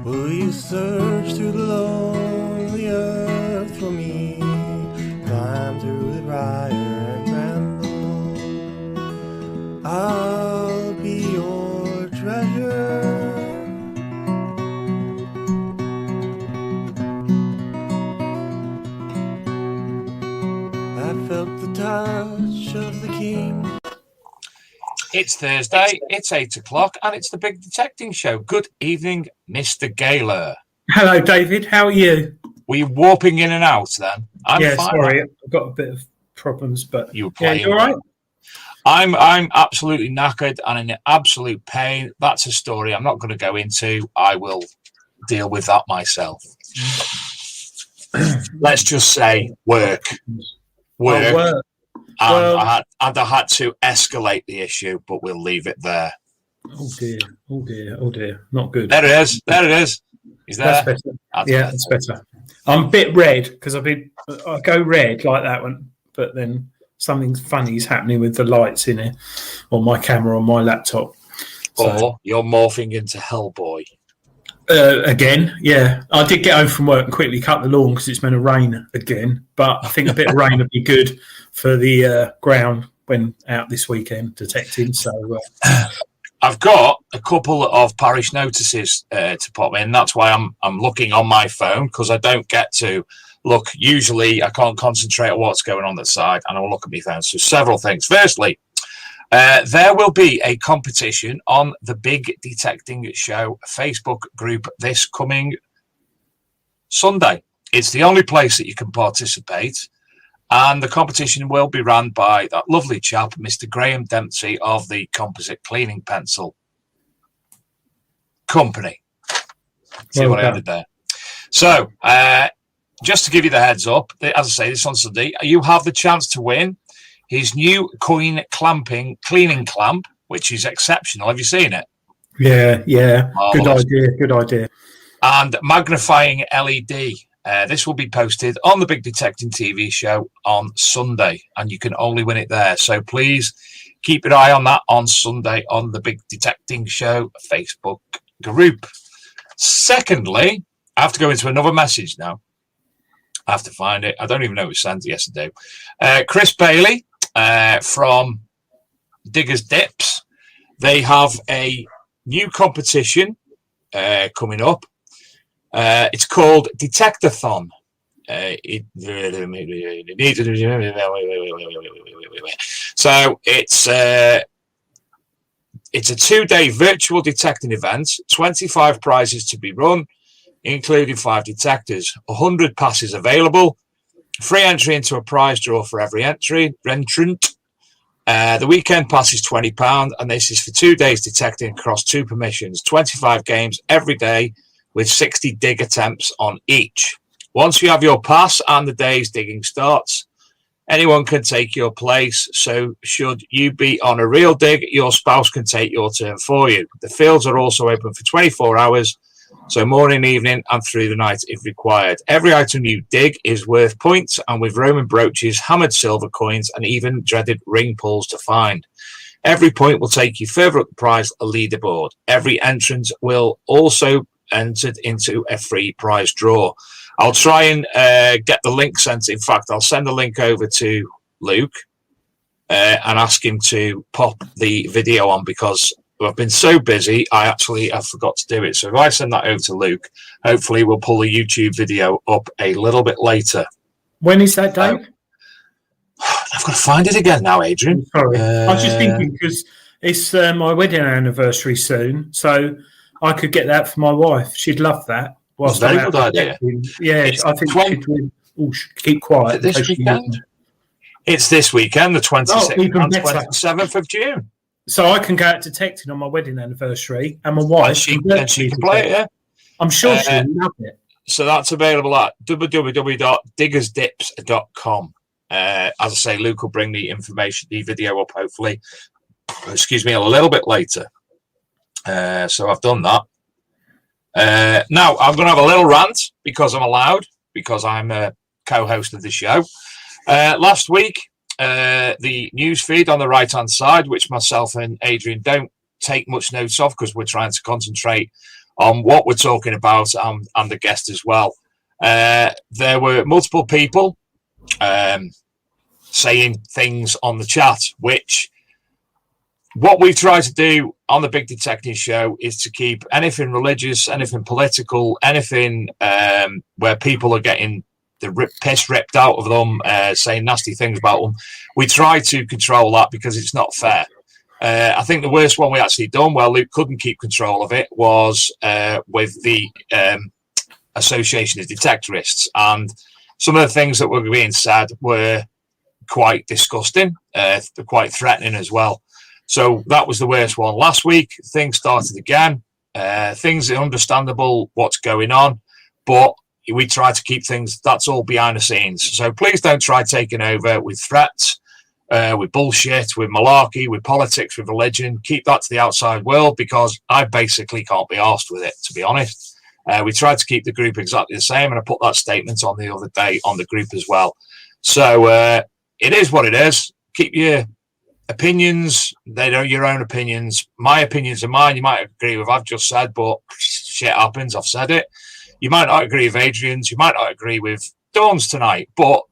Will you search through the lonely earth for me? Climb through the briar and bramble. I'll be your treasure. I felt the touch of the king. It's Thursday, it's 8 o'clock, and it's the Big Detecting Show. Good evening, Mr. Gaylor. Hello, David. How are you? Were you warping in and out then? I'm fine. Sorry. I've got a bit of problems, but you were playing. You all right? I'm absolutely knackered and in absolute pain. That's a story I'm not going to go into. I will deal with that myself. Let's just say work. Work. And I had to escalate the issue, but we'll leave it there. Oh dear. Not good. There it is. Is that better? That's better. I'm a bit red because I go red like that one, but then something funny's happening with the lights in it on my camera on my laptop. Or you're morphing into Hellboy. Again, yeah. I did get home from work and quickly cut the lawn because it's meant to rain again. But I think a bit of rain would be good for the ground when out this weekend detecting. So I've got a couple of parish notices to pop in. That's why I'm looking on my phone because I don't get to look. Usually I can't concentrate on what's going on that side, and I'll look at my phone. So several things. Firstly, there will be a competition on the Big Detecting Show Facebook group this coming Sunday. It's the only place that you can participate, and the competition will be run by that lovely chap, Mr. Graham Dempsey of the Composite Cleaning Pencil Company. See what I did there? So, just to give you the heads up, as I say, this on Sunday, you have the chance to win his new coin cleaning clamp, which is exceptional. Have you seen it? Yeah. Marvelous. Good idea. And magnifying LED. This will be posted on the Big Detecting TV show on Sunday, and you can only win it there. So please keep your eye on that on Sunday on the Big Detecting Show Facebook group. Secondly, I have to go into another message now. I have to find it. I don't even know who sent it yesterday. Chris Bailey from Diggers Dips. They have a new competition coming up. It's called Detectathon. So it's a 2-day virtual detecting event. 25 prizes to be run, including 5 detectors. 100 passes available. Free entry into a prize draw for every entrant. The weekend pass is £20, and this is for 2 days detecting across 2 permissions, 25 games every day with 60 dig attempts on each. Once you have your pass and the day's digging starts, anyone can take your place. So should you be on a real dig, your spouse can take your turn for you. The fields are also open for 24 hours, so morning, evening, and through the night if required. Every item you dig is worth points, and with Roman brooches, hammered silver coins, and even dreaded ring pulls to find. Every point will take you further up the prize leaderboard. Every entrant will also enter into a free prize draw. I'll try and get the link sent. In fact, I'll send the link over to Luke and ask him to pop the video on, because I've been so busy, I forgot to do it. So if I send that over to Luke, hopefully we'll pull the YouTube video up a little bit later. When is that, Dave? I've got to find it again now, Adrian. Sorry. I was just thinking, because it's my wedding anniversary soon, so I could get that for my wife. She'd love that. That's a very good idea. Yeah, I think she'd keep quiet. This weekend? It's this weekend, the 26th and 27th of June. So I can go out detecting on my wedding anniversary, and my wife she can play it, yeah. I'm sure she'll love it. So that's available at www.diggersdips.com. As I say, Luke will bring the video up, hopefully, a little bit later. So I've done that. Now, I'm going to have a little rant, because I'm allowed, because I'm a co-host of the show. Last week, the news feed on the right-hand side, which myself and Adrian don't take much notes of because we're trying to concentrate on what we're talking about and the guest as well. There were multiple people saying things on the chat, which what we've tried to do on the Big Detecting Show is to keep anything religious, anything political, anything where people are getting the piss ripped out of them, saying nasty things about them. We try to control that because it's not fair. I think the worst one we actually done, where Luke couldn't keep control of it, was with the Association of Detectorists. And some of the things that were being said were quite disgusting, quite threatening as well. So that was the worst one. Last week, things started again. Things are understandable what's going on, but we try to keep things, that's all behind the scenes. So please don't try taking over with threats, with bullshit, with malarkey, with politics, with religion. Keep that to the outside world, because I basically can't be arsed with it, to be honest. We tried to keep the group exactly the same, and I put that statement on the other day on the group as well. So it is what it is. Keep your opinions, they are your own opinions. My opinions are mine. You might agree with what I've just said, but shit happens. I've said it. You might not agree with Adrian's. You might not agree with Dawn's tonight, but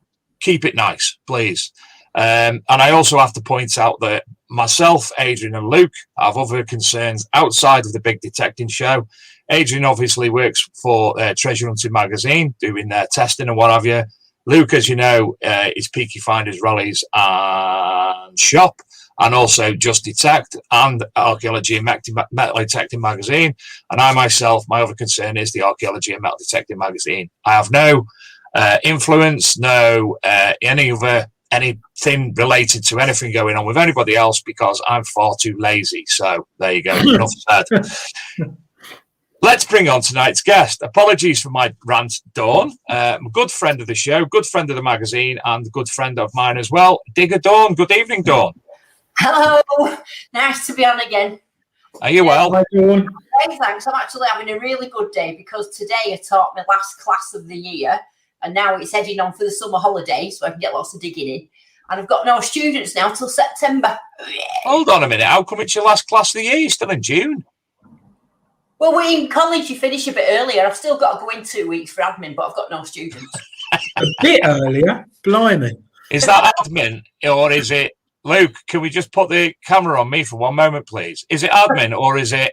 keep it nice, please. And I also have to point out that myself, Adrian, and Luke have other concerns outside of the Big Detecting Show. Adrian obviously works for Treasure Hunting magazine, doing their testing and what have you. Luke, as you know, is Peaky Finders, Rallies and Shop, and also Just Detect and Archaeology and Metal Detecting magazine. And I myself, my other concern is the Archaeology and Metal Detecting magazine. I have no influence, no anything related to anything going on with anybody else, because I'm far too lazy. So there you go. Enough said. Let's bring on tonight's guest. Apologies for my rant, Dawn. A good friend of the show, good friend of the magazine, and a good friend of mine as well. Digger Dawn. Good evening, Dawn. Hello. Nice to be on again. Are you well? Hi, Dawn. Hey, thanks. I'm actually having a really good day, because today I taught my last class of the year, and now it's heading on for the summer holidays, so I can get lots of digging in. And I've got no students now till September. Yeah. Hold on a minute. How come it's your last class of the year? You're still in June. Well, we're in college. You finish a bit earlier. I've still got to go in 2 weeks for admin, but I've got no students. A bit earlier? Blimey. Is that admin, or is it... Luke, can we just put the camera on me for one moment, please? Is it admin, or is it...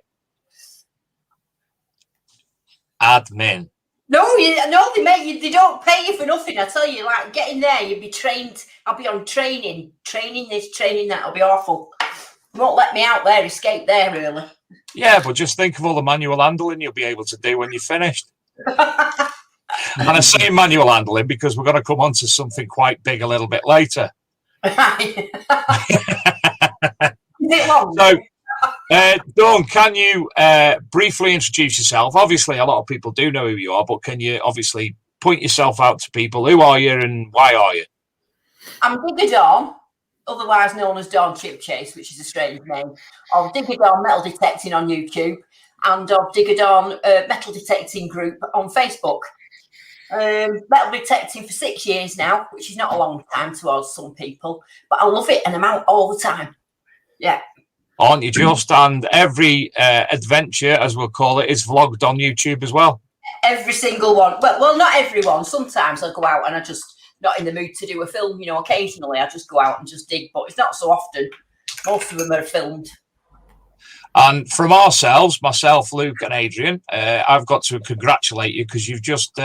admin? No, they don't pay you for nothing. I tell you, like, get in there, you'll be trained. I'll be on training this, training that. It'll be awful. You won't let me out there, escape there early. Yeah, but just think of all the manual handling you'll be able to do when you're finished. And I say manual handling because we're going to come on to something quite big a little bit later. Is it long? So, Dawn, can you briefly introduce yourself? Obviously, a lot of people do know who you are, but can you obviously point yourself out to people? Who are you and why are you? I'm Diggy Dawn, otherwise known as Dawn Chip Chase, which is a strange name, of Diggy Dawn Metal Detecting on YouTube and of Diggy Dawn Metal Detecting Group on Facebook. Metal detecting for 6 years now, which is not a long time towards some people, but I love it and I'm out all the time. Yeah. Aren't you just? And every adventure, as we'll call it, is vlogged on YouTube as well. Every single one. Well, not everyone. Sometimes I go out and I just not in the mood to do a film. You know, occasionally I just go out and just dig, but it's not so often. Most of them are filmed. And from ourselves, myself, Luke, and Adrian, I've got to congratulate you because you've just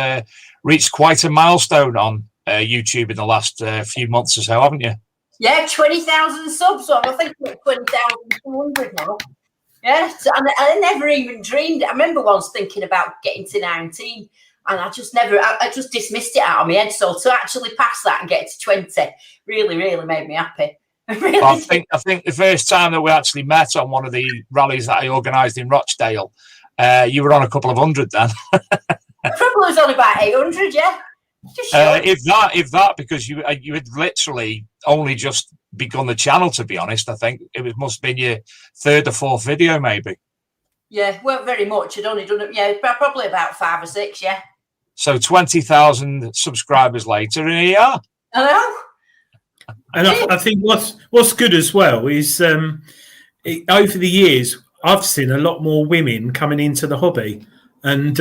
reached quite a milestone on YouTube in the last few months or so, haven't you? Yeah, 20,000 subs. So I think it's 20,200 now. Yeah, and I never even dreamed. I remember once thinking about getting to 19, and I just never. I just dismissed it out of my head. So to actually pass that and get to 20 really, really made me happy. Really I think the first time that we actually met on one of the rallies that I organised in Rochdale, you were on a couple of hundred then. I probably was on about 800, yeah. Just if that, because you had literally only just begun the channel. To be honest, I think must have been your third or fourth video, maybe. Yeah, weren't very much. I'd only done it. Yeah, probably about 5 or 6. Yeah. So 20,000 subscribers later, and here you are. I know. And I think what's good as well is over the years, I've seen a lot more women coming into the hobby. And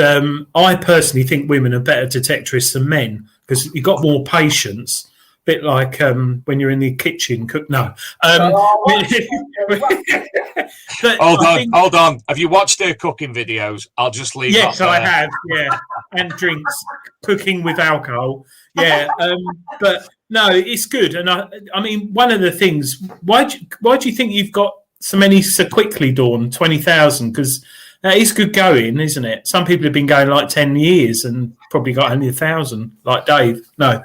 I personally think women are better detectorists than men because you've got more patience. A bit like when you're in the kitchen. Hold on. Have you watched her cooking videos? I'll just leave. Yes, I have. Yeah, and drinks, cooking with alcohol. Yeah, but no, it's good. And I mean, one of the things. Why do you think you've got so many so quickly, Dawn? 20,000 because. That is good going, isn't it? Some people have been going like 10 years and probably got only 1,000, like Dave. No.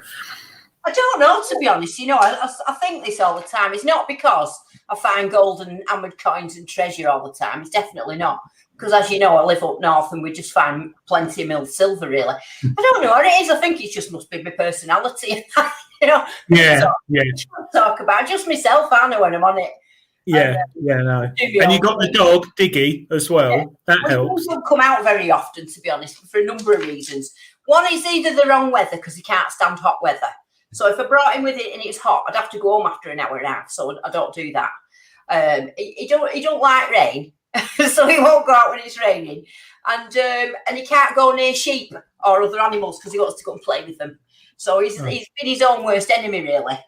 I don't know, to be honest. You know, I think this all the time. It's not because I find gold and hammered coins and treasure all the time. It's definitely not. Because as you know, I live up north and we just find plenty of milled silver, really. I don't know what it is. I think it just must be my personality. You know? Yeah. Talk about just myself, I know when I'm on it. Yeah, no. And you got the dog, Diggy, as well. Yeah. That helps. He doesn't come out very often, to be honest, for a number of reasons. One is either the wrong weather, because he can't stand hot weather. So if I brought him with it and it's hot, I'd have to go home after an hour and a half. So I don't do that. He don't like rain, so he won't go out when it's raining. And he can't go near sheep or other animals because he wants to go and play with them. So he's been his own worst enemy, really.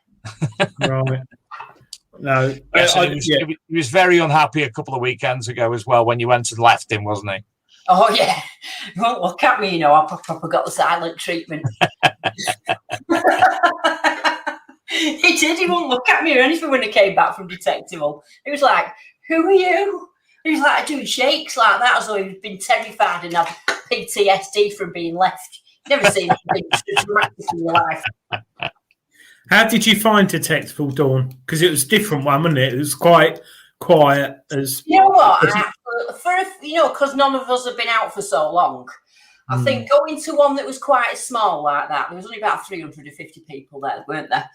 Right. No, he was very unhappy a couple of weekends ago as well when you went and left him, wasn't he? Oh yeah, well, look at me, you know. I proper got the silent treatment. He did. He wouldn't look at me or anything when he came back from Detectival. He was like, "Who are you?" He was like doing shakes like that, as though he'd been terrified and had PTSD from being left. Never seen anything so dramatic in your life. How did you find Detectival, Dawn? Because it was a different one, wasn't it? It was quite quiet. As you know what? Because none of us have been out for so long. I think going to one that was quite small like that, there was only about 350 people there, weren't there?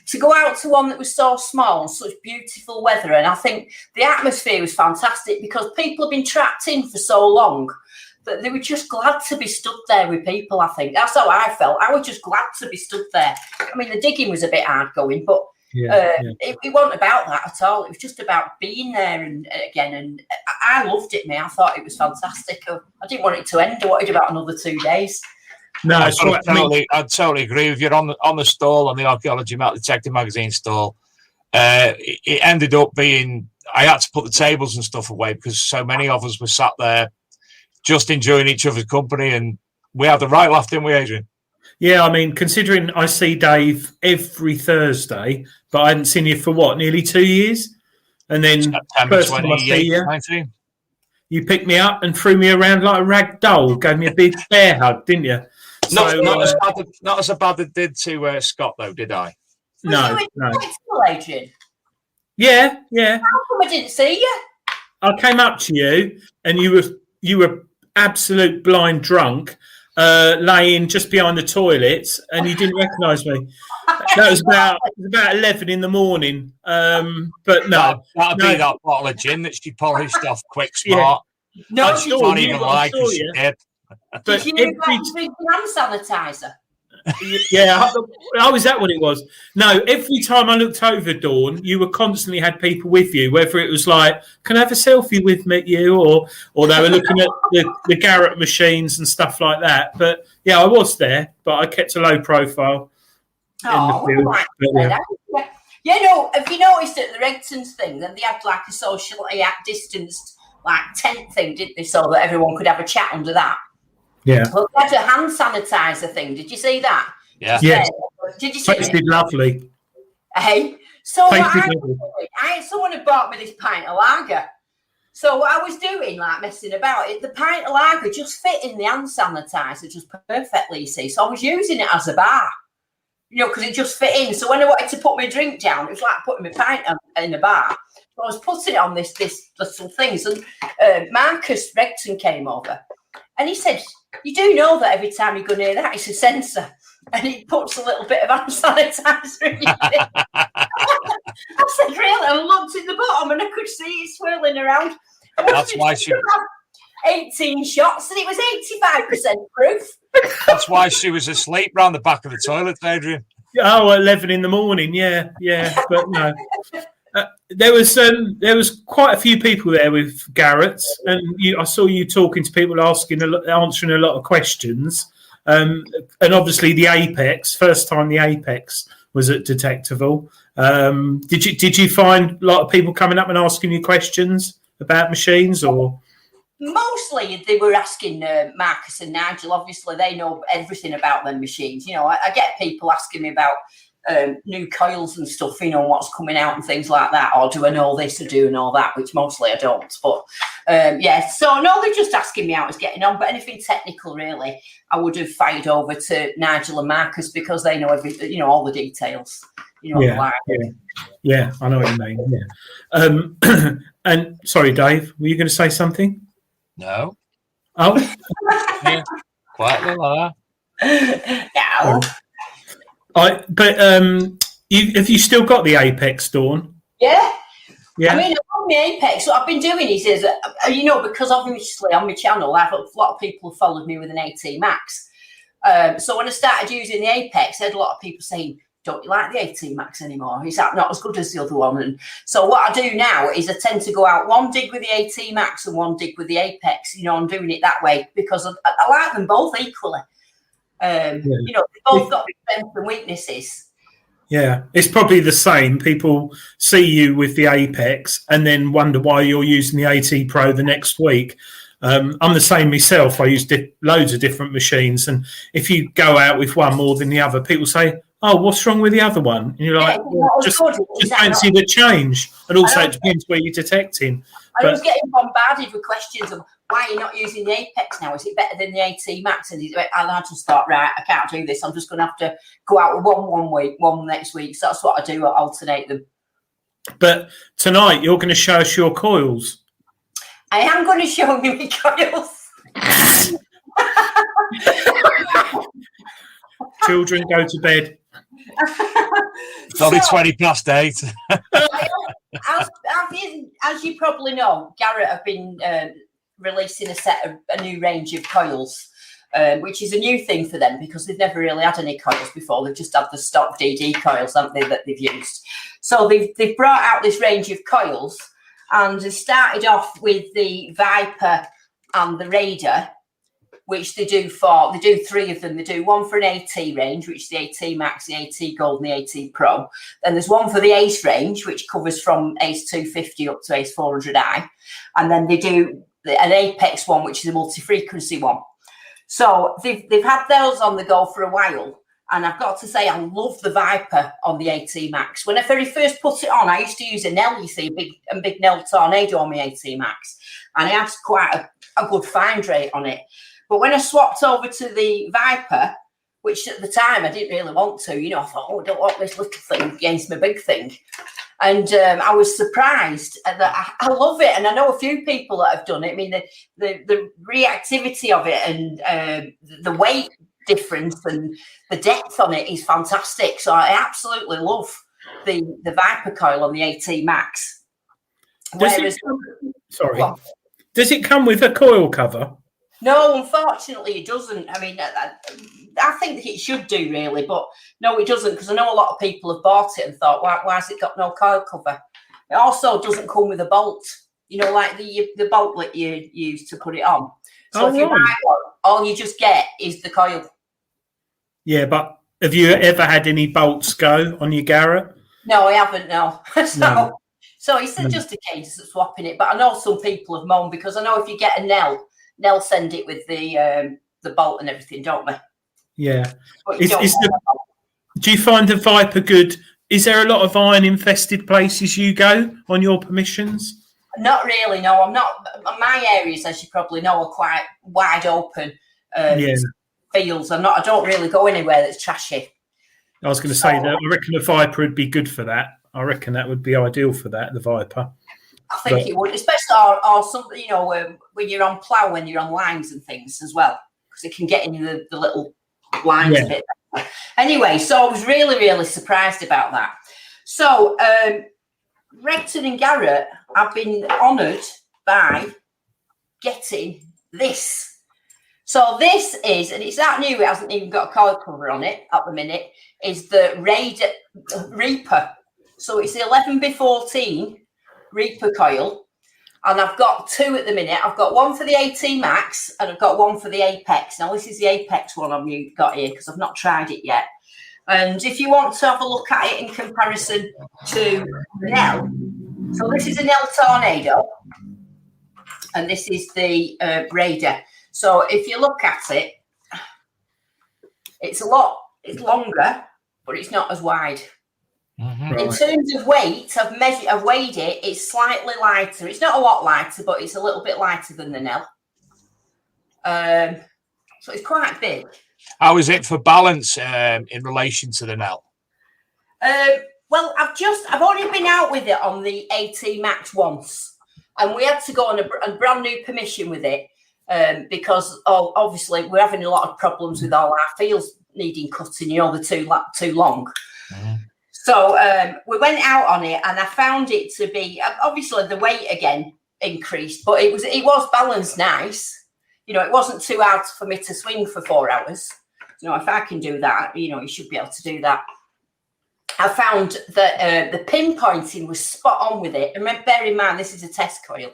To go out to one that was so small and such beautiful weather, and I think the atmosphere was fantastic because people have been trapped in for so long. But they were just glad to be stood there with people, I think. That's how I felt. I was just glad to be stood there. I mean, the digging was a bit hard going, but it wasn't about that at all. It was just about being there and I loved it, mate. I thought it was fantastic. I didn't want it to end. I wanted about another 2 days. No, I totally agree with you. On the stall, on the Archaeology Detective Magazine stall, it ended up being, I had to put the tables and stuff away because so many of us were sat there just enjoying each other's company, and we had the right laugh, didn't we, Adrian? Yeah, I mean, considering I see Dave every Thursday, but I hadn't seen you for nearly 2 years, and then September 2019, you picked me up and threw me around like a rag doll, gave me a big bear hug, didn't you? Not as bad as it did to Scott, though, did I? No. Adrian? Yeah. How come I didn't see you? I came up to you, and you were absolute blind drunk, laying just behind the toilets, and you didn't recognise me. That was about 11 in the morning. But no, that'd be that bottle of gin that she polished off quick smart. Yeah. No, she can't even lie because she did. Did you know about drinking hand sanitizer? Yeah, oh, is that what it was? No, every time I looked over, Dawn, you were constantly had people with you, whether it was like, can I have a selfie with me, you, or they were looking at the Garrett machines and stuff like that. But yeah, I was there, but I kept a low profile. Oh, right. Yeah, no, have you noticed at the Regtons thing that they had like a socially distanced like tent thing, didn't they, so that everyone could have a chat under that? Yeah. Well, they had a hand sanitizer thing. Did you see that? Yeah. Yes. Did you see Tasted it? Lovely. Hey, so Lovely. someone had bought me this pint of lager. So what I was doing, like messing about it, the pint of lager just fit in the hand sanitizer just perfectly, you see. So I was using it as a bar, because it just fit in. So when I wanted to put my drink down, it was like putting my pint in a bar. So I was putting it on this little thing. So Marcus Regton came over and he said, you do know that every time you go near that, it's a sensor. And he puts a little bit of hand sanitizer in it. I said, really? I looked at the bottom and I could see it swirling around. That's why she 18 shots and it was 85% proof. That's why she was asleep round the back of the toilet, Adrian. Oh, 11 in the morning, yeah. But no. There was quite a few people there with Garrett, and I saw you talking to people, answering a lot of questions. And obviously the Apex, first time the Apex was at Detectival. Did you find a lot of people coming up and asking you questions about machines, or? Mostly they were asking Marcus and Nigel. Obviously they know everything about them machines. I get people asking me about new coils and stuff, what's coming out and things like that, or do I know this or do I know that, which mostly I don't. But so no, they're just asking me how it's getting on. But anything technical, really, I would have fired over to Nigel and Marcus because they know everything, all the details. Yeah, I know what you mean. Yeah. And sorry, Dave, were you going to say something? No. Oh. Yeah, quietly like that. No. Have you still got the Apex, Dawn? Yeah. Yeah. I mean, on the Apex, what I've been doing is because obviously on my channel, a lot of people have followed me with an AT Max. So when I started using the Apex, I had a lot of people saying, don't you like the AT Max anymore? Is that not as good as the other one? And so what I do now is I tend to go out one dig with the AT Max and one dig with the Apex. I'm doing it that way because I like them both equally. They've both got strengths and weaknesses. Yeah, it's probably the same. People see you with the Apex and then wonder why you're using the AT Pro the next week. I'm the same myself. I use loads of different machines, and if you go out with one more than the other, people say, "Oh, what's wrong with the other one?" And you're like, just fancy the change. And also, it depends where you're detecting. I was getting bombarded with questions of why you're not using the Apex now. Is it better than the AT Max? And I just thought, right, I can't do this. I'm just going to have to go out with one week, one next week. So that's what I do. I alternate them. But tonight, you're going to show us your coils. I am going to show you my coils. Children, go to bed. It's only 8:20. As you probably know, Garrett have been releasing a new range of coils, which is a new thing for them because they've never really had any coils before. They've just had the stock DD coils, haven't they, that they've used. So they've brought out this range of coils, and they started off with the Viper and the Raider, which they do three of them. They do one for an AT range, which is the AT Max, the AT Gold, and the AT Pro. Then there's one for the Ace range, which covers from Ace 250 up to Ace 400i. And then they do an Apex one, which is a multi-frequency one. So they've had those on the go for a while. And I've got to say, I love the Viper on the AT Max. When I very first put it on, I used to use a Nell, a big Nell Tornado on my AT Max. And I had quite a good find rate on it. But when I swapped over to the Viper, which at the time I didn't really want to. You know, I thought, I don't want this little thing against my big thing. And I was surprised that I love it. And I know a few people that have done it. I mean, the reactivity of it and the weight difference and the depth on it is fantastic. So I absolutely love the Viper coil on the AT Max. Does it come with a coil cover? No, unfortunately, it doesn't. I mean, I think that it should do, really, but no, it doesn't, because I know a lot of people have bought it and thought, why has it got no coil cover? It also doesn't come with a bolt, you know, like the bolt that you use to put it on. So if you buy one, all you just get is the coil. Yeah, but have you ever had any bolts go on your Garrett? No, I haven't, no. So it's just a case of swapping it. But I know some people have moaned, because I know if you get a Nell send it with the bolt and everything, don't they? Yeah. Do you find the Viper good? Is there a lot of iron infested places you go on your permissions? Not really, no. I'm not. My areas, as you probably know, are quite wide open fields. I don't really go anywhere that's trashy. I was going to say that I reckon the Viper would be good for that. I reckon that would be ideal for that, the Viper. I think it would, especially or something, you know, when you're on plough, when you're on lines and things as well, because it can get in the little lines a bit better. Anyway, so I was really, really surprised about that. So Recton and Garrett have been honoured by getting this. So this is, and it's that new, it hasn't even got a coil cover on it at the minute, is the Reaper. So it's the 11x14 Reaper coil, and I've got two at the minute. I've got one for the AT Max and I've got one for the Apex. Now this is the Apex one I've got here because I've not tried it yet. And if you want to have a look at it in comparison to Nell, so this is a Nell Tornado and this is the Raider. So if you look at it, it's longer, but it's not as wide. Mm-hmm. In terms of weight, I've weighed it. It's slightly lighter. It's not a lot lighter, but it's a little bit lighter than the Nell. So it's quite big. How is it for balance in relation to the Nell? Well, I've only been out with it on the AT Max once, and we had to go on a brand new permission with it because obviously we're having a lot of problems with all our fields needing cutting. You know, they're too long. Mm-hmm. So we went out on it, and I found it to be obviously the weight again increased, but it was balanced nice. You know, it wasn't too hard for me to swing for 4 hours. You know, if I can do that, you know, you should be able to do that. I found that the pinpointing was spot on with it. And bear in mind, this is a test coil.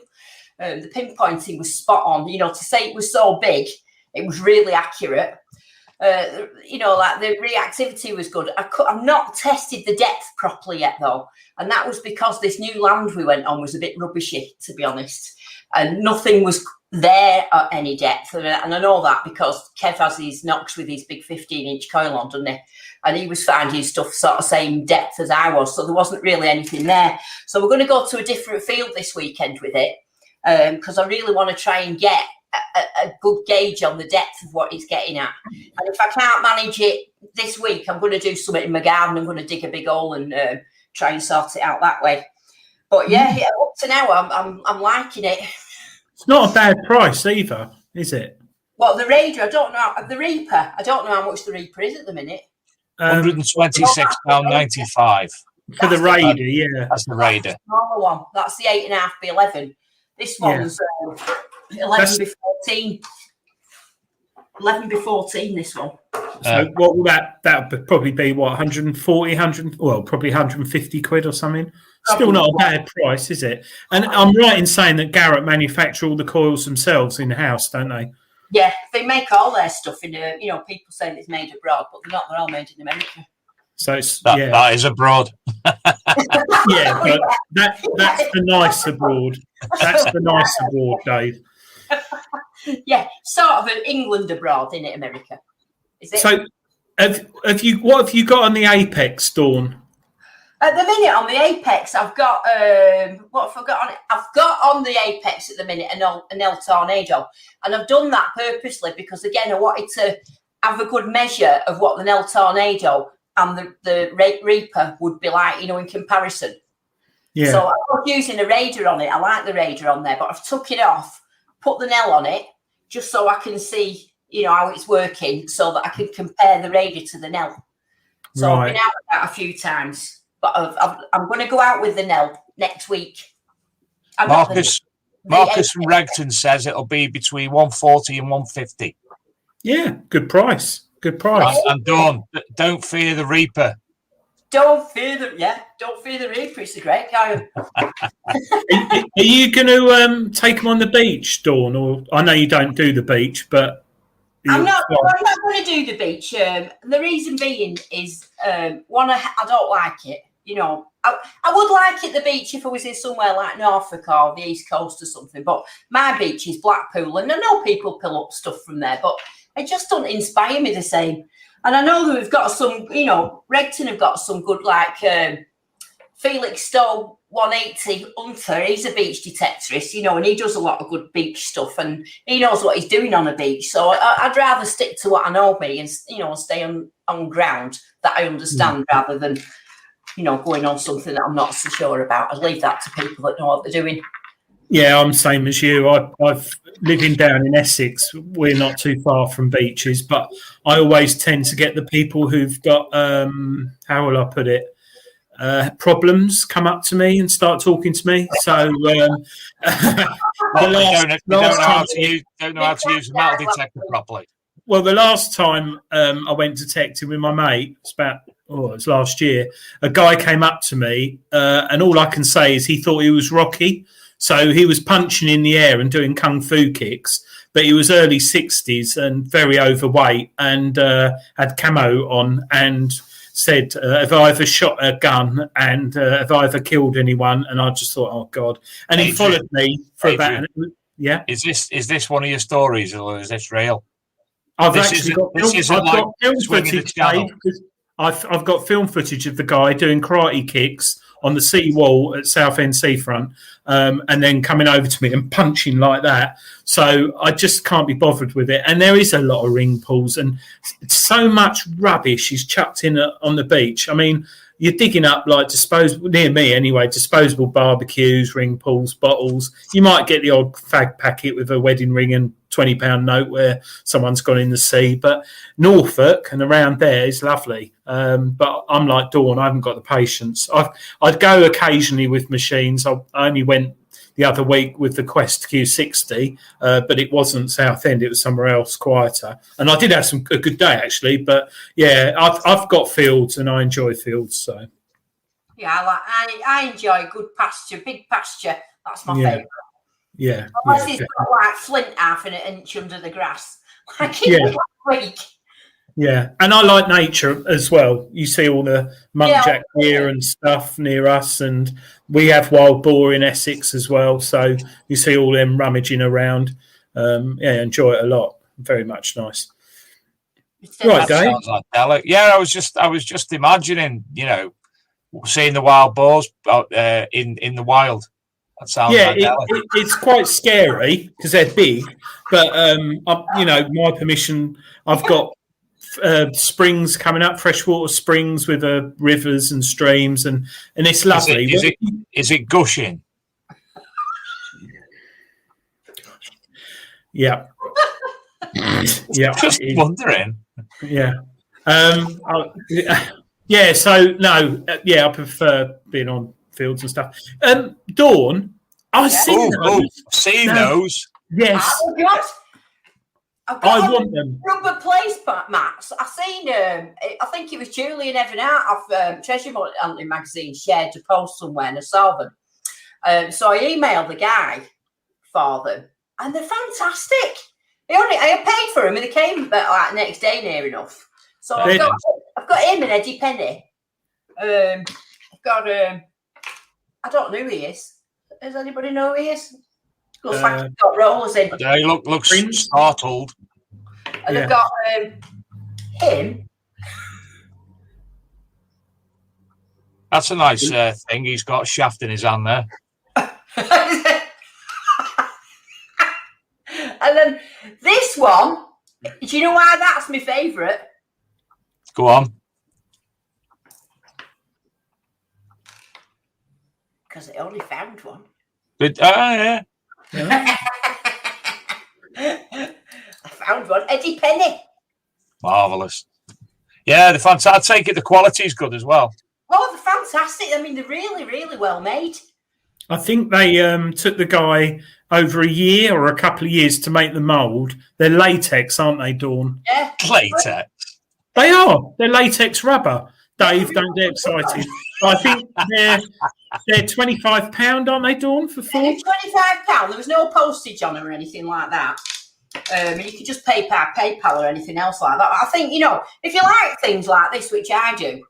The pinpointing was spot on. You know, to say it was so big, it was really accurate. You know, like the reactivity was good. I've not tested the depth properly yet, though. And that was because this new land we went on was a bit rubbishy, to be honest. And nothing was there at any depth. And I know that because Kev has his Knox with his big 15-inch coil on, doesn't he? And he was finding stuff sort of same depth as I was. So there wasn't really anything there. So we're going to go to a different field this weekend with it because I really want to try and get a good gauge on the depth of what he's getting at. And if I can't manage it this week, I'm going to do something in my garden. I'm going to dig a big hole and try and sort it out that way. But yeah, up to now, I'm liking it. It's not a bad price either, is it? Well, the Raider, I don't know. The Reaper, I don't know how much the Reaper is at the minute. £126.95 for the Raider. Yeah, that's the Raider. That's the smaller one. That's the 8.5x11. This one's 11x14. 11x14. This one. So what will that would probably be? What 140, 100? Well, probably 150 quid or something. Still not a bad price, is it? And I'm right in saying that Garrett manufacture all the coils themselves in house, don't they? Yeah, they make all their stuff in. You know, people say it's made abroad, but they're not. They're all made in America. So it's that is abroad. Yeah, but that's the nice abroad. That's the nice abroad, Dave. Yeah, sort of an England abroad, in it, America. Is it? So, what have you got on the Apex, Dawn? At the minute on the Apex, I've got what have I got on it? I've got on the Apex at the minute an El Tornado, and I've done that purposely because again I wanted to have a good measure of what the Nell Tornado and the Reaper would be like, in comparison. Yeah. So I was using a Raider on it. I like the Raider on there, but I've took it off, put the Nell on it, just so I can see, how it's working, so that I can compare the Raider to the Nell. So I've been out with that a few times, but I'm going to go out with the Nell next week. Marcus from Regton says it'll be between 140 and 150. Yeah, good price. Good price. And Dawn, don't fear the Reaper. Don't fear the Reaper. It's a great guy. Are you going to take them on the beach, Dawn? Or I know you don't do the beach, but I'm not going to do the beach. The reason being is one, I don't like it. I would like it the beach if I was in somewhere like Norfolk or the East Coast or something. But my beach is Blackpool, and I know people pull up stuff from there, but it just doesn't inspire me the same. And I know that we've got some, Regton have got some good, like Felix Stowe 180 Hunter. He's a beach detectorist, and he does a lot of good beach stuff, and he knows what he's doing on a beach. So I'd rather stick to what I know me and, stay on ground that I understand rather than, going on something that I'm not so sure about. I'd leave that to people that know what they're doing. Yeah, I'm same as you. I've living down in Essex. We're not too far from beaches, but I always tend to get the people who've got how will I put it? Problems come up to me and start talking to me. So don't know how to use a metal detector properly. Well, the last time I went detecting with my mate, it was last year. A guy came up to me, and all I can say is he thought he was Rocky. So he was punching in the air and doing kung fu kicks, but he was early 60s and very overweight and had camo on and said, have I ever shot a gun and have I ever killed anyone? And I just thought, oh, God. And he followed me for about yeah. Is this one of your stories or is this real? I've got film footage, Dave, because I've got film footage of the guy doing karate kicks on the sea wall at Southend Seafront, and then coming over to me and punching like that. So I just can't be bothered with it. And there is a lot of ring pulls and so much rubbish is chucked in on the beach. I mean, you're digging up near me anyway, disposable barbecues, ring pulls, bottles. You might get the odd fag packet with a wedding ring and £20 note where someone's gone in the sea. But Norfolk and around there is lovely. But I'm like Dawn, I haven't got the patience. I'd go occasionally with machines. I only went the other week with the Quest Q60, but it wasn't Southend, it was somewhere else quieter. And I did have a good day actually, but yeah, I've got fields and I enjoy fields. So yeah, I enjoy good pasture, big pasture. That's my favourite. Yeah. Unless it's got like flint half an inch under the grass. Like it last week. Yeah, and I like nature as well. You see all the muntjac deer and stuff near us, and we have wild boar in Essex as well. So you see all them rummaging around. Enjoy it a lot. Very much nice. Right, Dave. Like yeah, I was just imagining, seeing the wild boars in the wild. That sounds it's quite scary because they're big. But my permission, I've got springs coming up, freshwater springs with rivers and streams, and it's lovely. Is it gushing? Yeah. Yeah. Just wondering. Yeah. So no. I prefer being on fields and stuff. Dawn, I've seen those. Seen those? Yes. Oh, God. I want them. Rubber place mats. I seen I think it was Julian Evan out of Treasure Hunting magazine shared a post somewhere and I saw them. So I emailed the guy for them and they're fantastic. I paid for them and they came like next day near enough. So I've got him and Eddie Penny. I've got I don't know who he is. Does anybody know who he is? Looks like he's got rollers in. He looks startled. And I've got him. That's a nice thing. He's got a shaft in his hand there. And then this one Do you know why that's my favourite? Go on. Because I only found one. Yeah. I found one. Eddie Penny. Marvellous. Yeah, the fantastic. I'd take it. The quality is good as well. Oh, they're fantastic. I mean, they're really, really well made. I think they took the guy over a year or a couple of years to make the mould. They're latex, aren't they, Dawn? Yeah. Latex. They are. They're latex rubber. Dave, don't get excited. I think they're £25, aren't they, Dawn, for 4? £25. There was no postage on them or anything like that. And you could just pay by PayPal or anything else like that. I think, if you like things like this, which I do,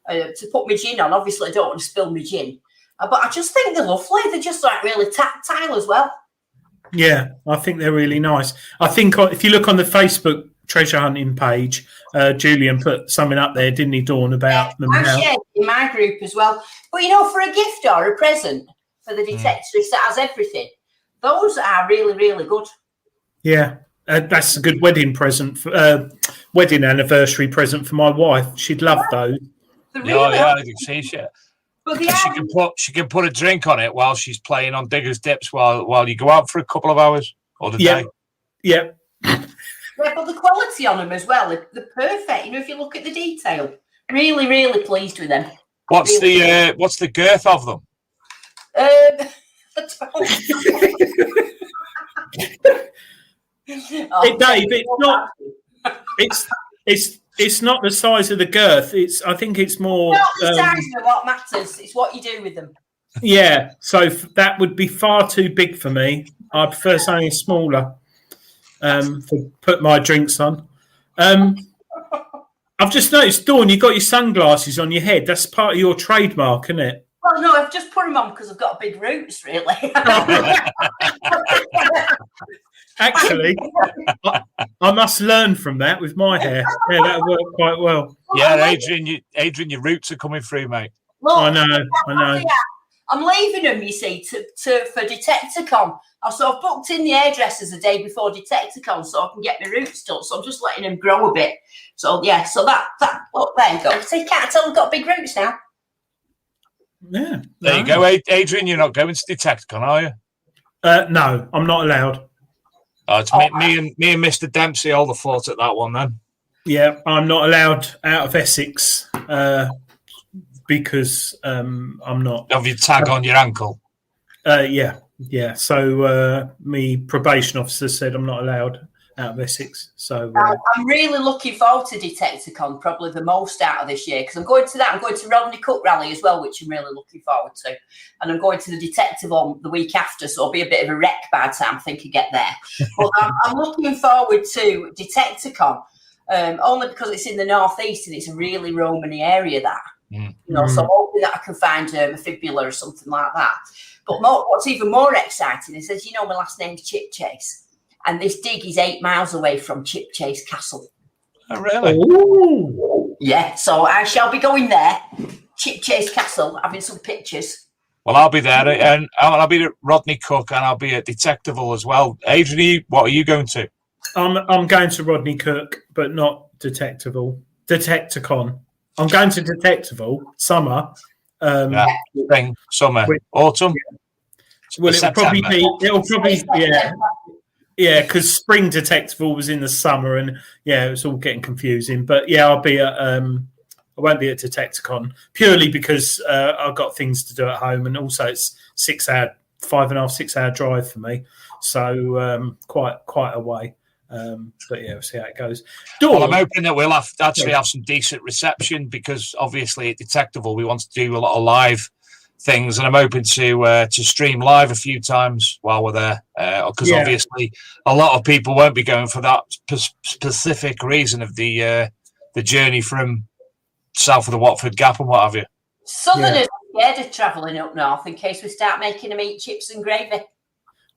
to put my gin on, obviously I don't want to spill my gin. But I just think they're lovely. They're just like really tactile as well. Yeah, I think they're really nice. I think if you look on the Facebook treasure hunting page, Julian put something up there, didn't he, Dawn, about them? I shared in my group as well. But, for a gift or a present for the detectorist that has everything, those are really, really good. Yeah, that's a good wedding present, wedding anniversary present for my wife. She'd love those. I can see shit. But she can put a drink on it while she's playing on Digger's Dips while you go out for a couple of hours or the day. Yeah. Yeah, but the quality on them as well, they're perfect. If you look at the detail, really, really pleased with them. What's the girth of them? Dave, it's not the size of the girth. I think it's more. Not the size of what matters. It's what you do with them. Yeah, so that would be far too big for me. I prefer something smaller. To put my drinks on. I've just noticed, Dawn, you've got your sunglasses on your head. That's part of your trademark, isn't it? Well, no, I've just put them on because I've got big roots, really. Actually, I must learn from that with my hair. Yeah, that'll work quite well. Yeah, Adrian, your roots are coming through, mate. Look, I know. I'm leaving them, you see, for Detecticon. So I've booked in the hairdressers a day before Detecticon so I can get my roots done. So I'm just letting them grow a bit. So, yeah, so that look, there you go. So you can't tell I've got big roots now. Yeah. There you go, Adrian. You're not going to Detecticon, are you? No, I'm not allowed. It's me and Mr. Dempsey all the fault at that one, then. Yeah, I'm not allowed out of Essex because I'm not. Have you tag on your ankle? Yeah. So my probation officer said I'm not allowed out of Essex. So I'm really looking forward to Detecticon, probably the most out of this year, because I'm going to that. I'm going to Rodney Cook Rally as well, which I'm really looking forward to. And I'm going to the Detective the week after, so it'll be a bit of a wreck by the time I think I get there. But I'm looking forward to Detecticon, only because it's in the northeast and it's a really Romany area, that. So I'm hoping that I can find a fibula or something like that. But what's even more exciting is, as you know, my last name's Chip Chase. And this dig is 8 miles away from Chip Chase Castle. Oh, really? Ooh. Yeah, so I shall be going there, Chip Chase Castle, having some pictures. Well, I'll be there, and I'll be at Rodney Cook, and I'll be at Detectival as well. Adrian, what are you going to? I'm going to Rodney Cook, but not Detectival. Detecticon. I'm going to Detectival summer. Spring, summer, autumn. Well, it'll probably because Spring Detectival was in the summer, and it was all getting confusing. But I'll be at I won't be at Detecticon purely because I've got things to do at home, and also it's 5.5-6 hour drive for me, so quite a way. But we'll see how it goes. Well, I'm hoping that we'll have some decent reception, because obviously at Detectival we want to do a lot of live things, and I'm hoping to stream live a few times while we're there, because obviously a lot of people won't be going for that specific reason of the journey from south of the Watford Gap and what have you. Southerners are scared of travelling up north in case we start making them eat chips and gravy.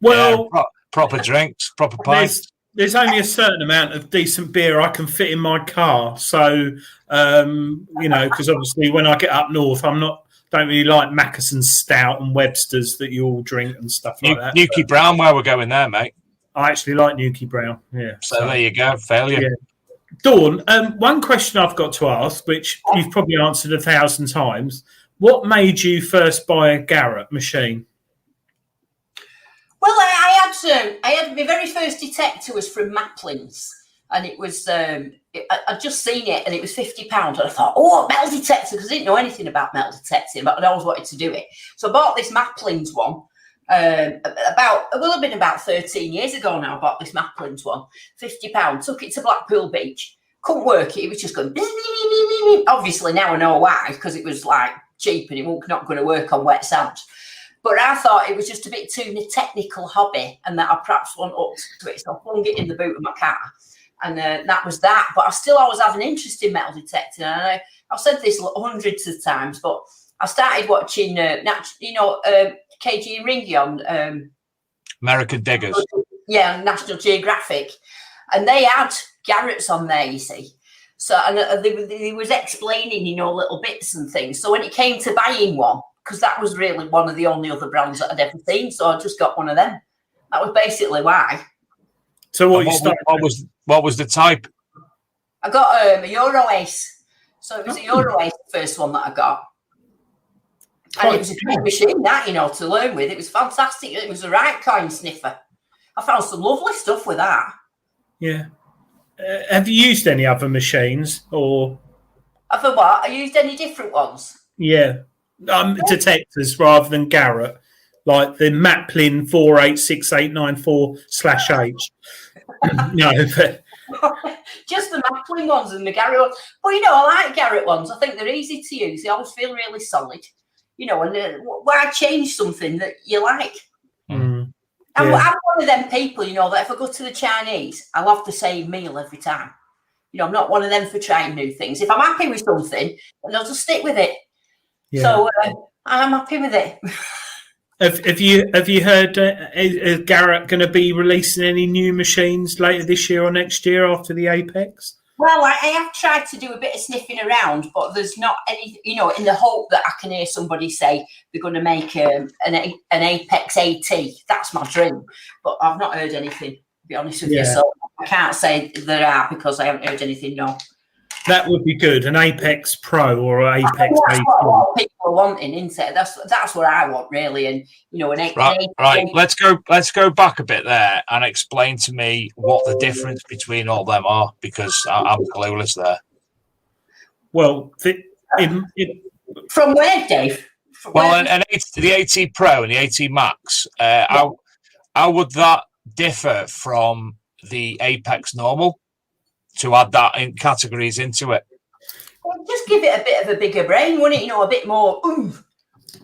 Well, proper drinks, proper pints. There's only a certain amount of decent beer I can fit in my car, so because obviously when I get up north, don't really like Mackeson's Stout and Webster's that you all drink and stuff like that. Nuki Brown, where we're going there, mate. I actually like Nuki Brown. Yeah. So there you go. Failure. Yeah. Dawn, one question I've got to ask, which you've probably answered 1,000 times. What made you first buy a Garrett machine? Well, I had my very first detector was from Maplin's, and it was I'd just seen it, and it was £50, and I thought, oh, metal detector, because I didn't know anything about metal detecting, but I'd always wanted to do it. So I bought this Maplin's one. It will have been about 13 years ago now. I bought this Maplin's one, £50. Took it to Blackpool Beach. Couldn't work it. It was just going. Obviously now I know why, because it was like cheap and it was not going to work on wet sand. But I thought it was just a bit too technical hobby, and that I perhaps want up to it. So I flung it in the boot of my car, and that was that. But I still always have an interest in metal detecting, and I've said this hundreds of times, but I started watching, KG and Ringy on American Diggers. Yeah, National Geographic, and they had Garrett's on there, you see. So and they was explaining, little bits and things. So when it came to buying one, because that was really one of the only other brands that I'd ever seen, so I just got one of them. That was basically why. So what was the type? I got a Euro Ace. So it was a Euro Ace, the first one that I got. And it was a great machine, that, to learn with. It was fantastic. It was a right coin sniffer. I found some lovely stuff with that. Yeah. Have you used any other machines or? For what? I used any different ones? Yeah. Detectors rather than Garrett, like the Maplin 486894/H. No, but just the Maplin ones and the Garrett ones. But I like Garrett ones. I think they're easy to use. They always feel really solid. And why change something that you like? Mm. I'm one of them people, that if I go to the Chinese, I'll have the same meal every time. I'm not one of them for trying new things. If I'm happy with something, then I'll just stick with it. Yeah. So I'm happy with it. Have you heard? Is Garrett going to be releasing any new machines later this year or next year after the Apex? Well, I have tried to do a bit of sniffing around, but there's not any, in the hope that I can hear somebody say they're going to make an Apex AT. That's my dream, but I've not heard anything, to be honest with you. So I can't say there are because I haven't heard anything, no. That would be good, an Apex Pro or an Apex AT. That's what a lot of people are wanting, isn't it? That's what I want, really. And an AT. Right. Let's go back a bit there and explain to me what the difference between all them are, because I'm clueless there. Well, from where, Dave? The AT Pro and the AT Max. How would that differ from the Apex Normal? To add that in categories into it. Well, just give it a bit of a bigger brain, wouldn't it? A bit more oomph.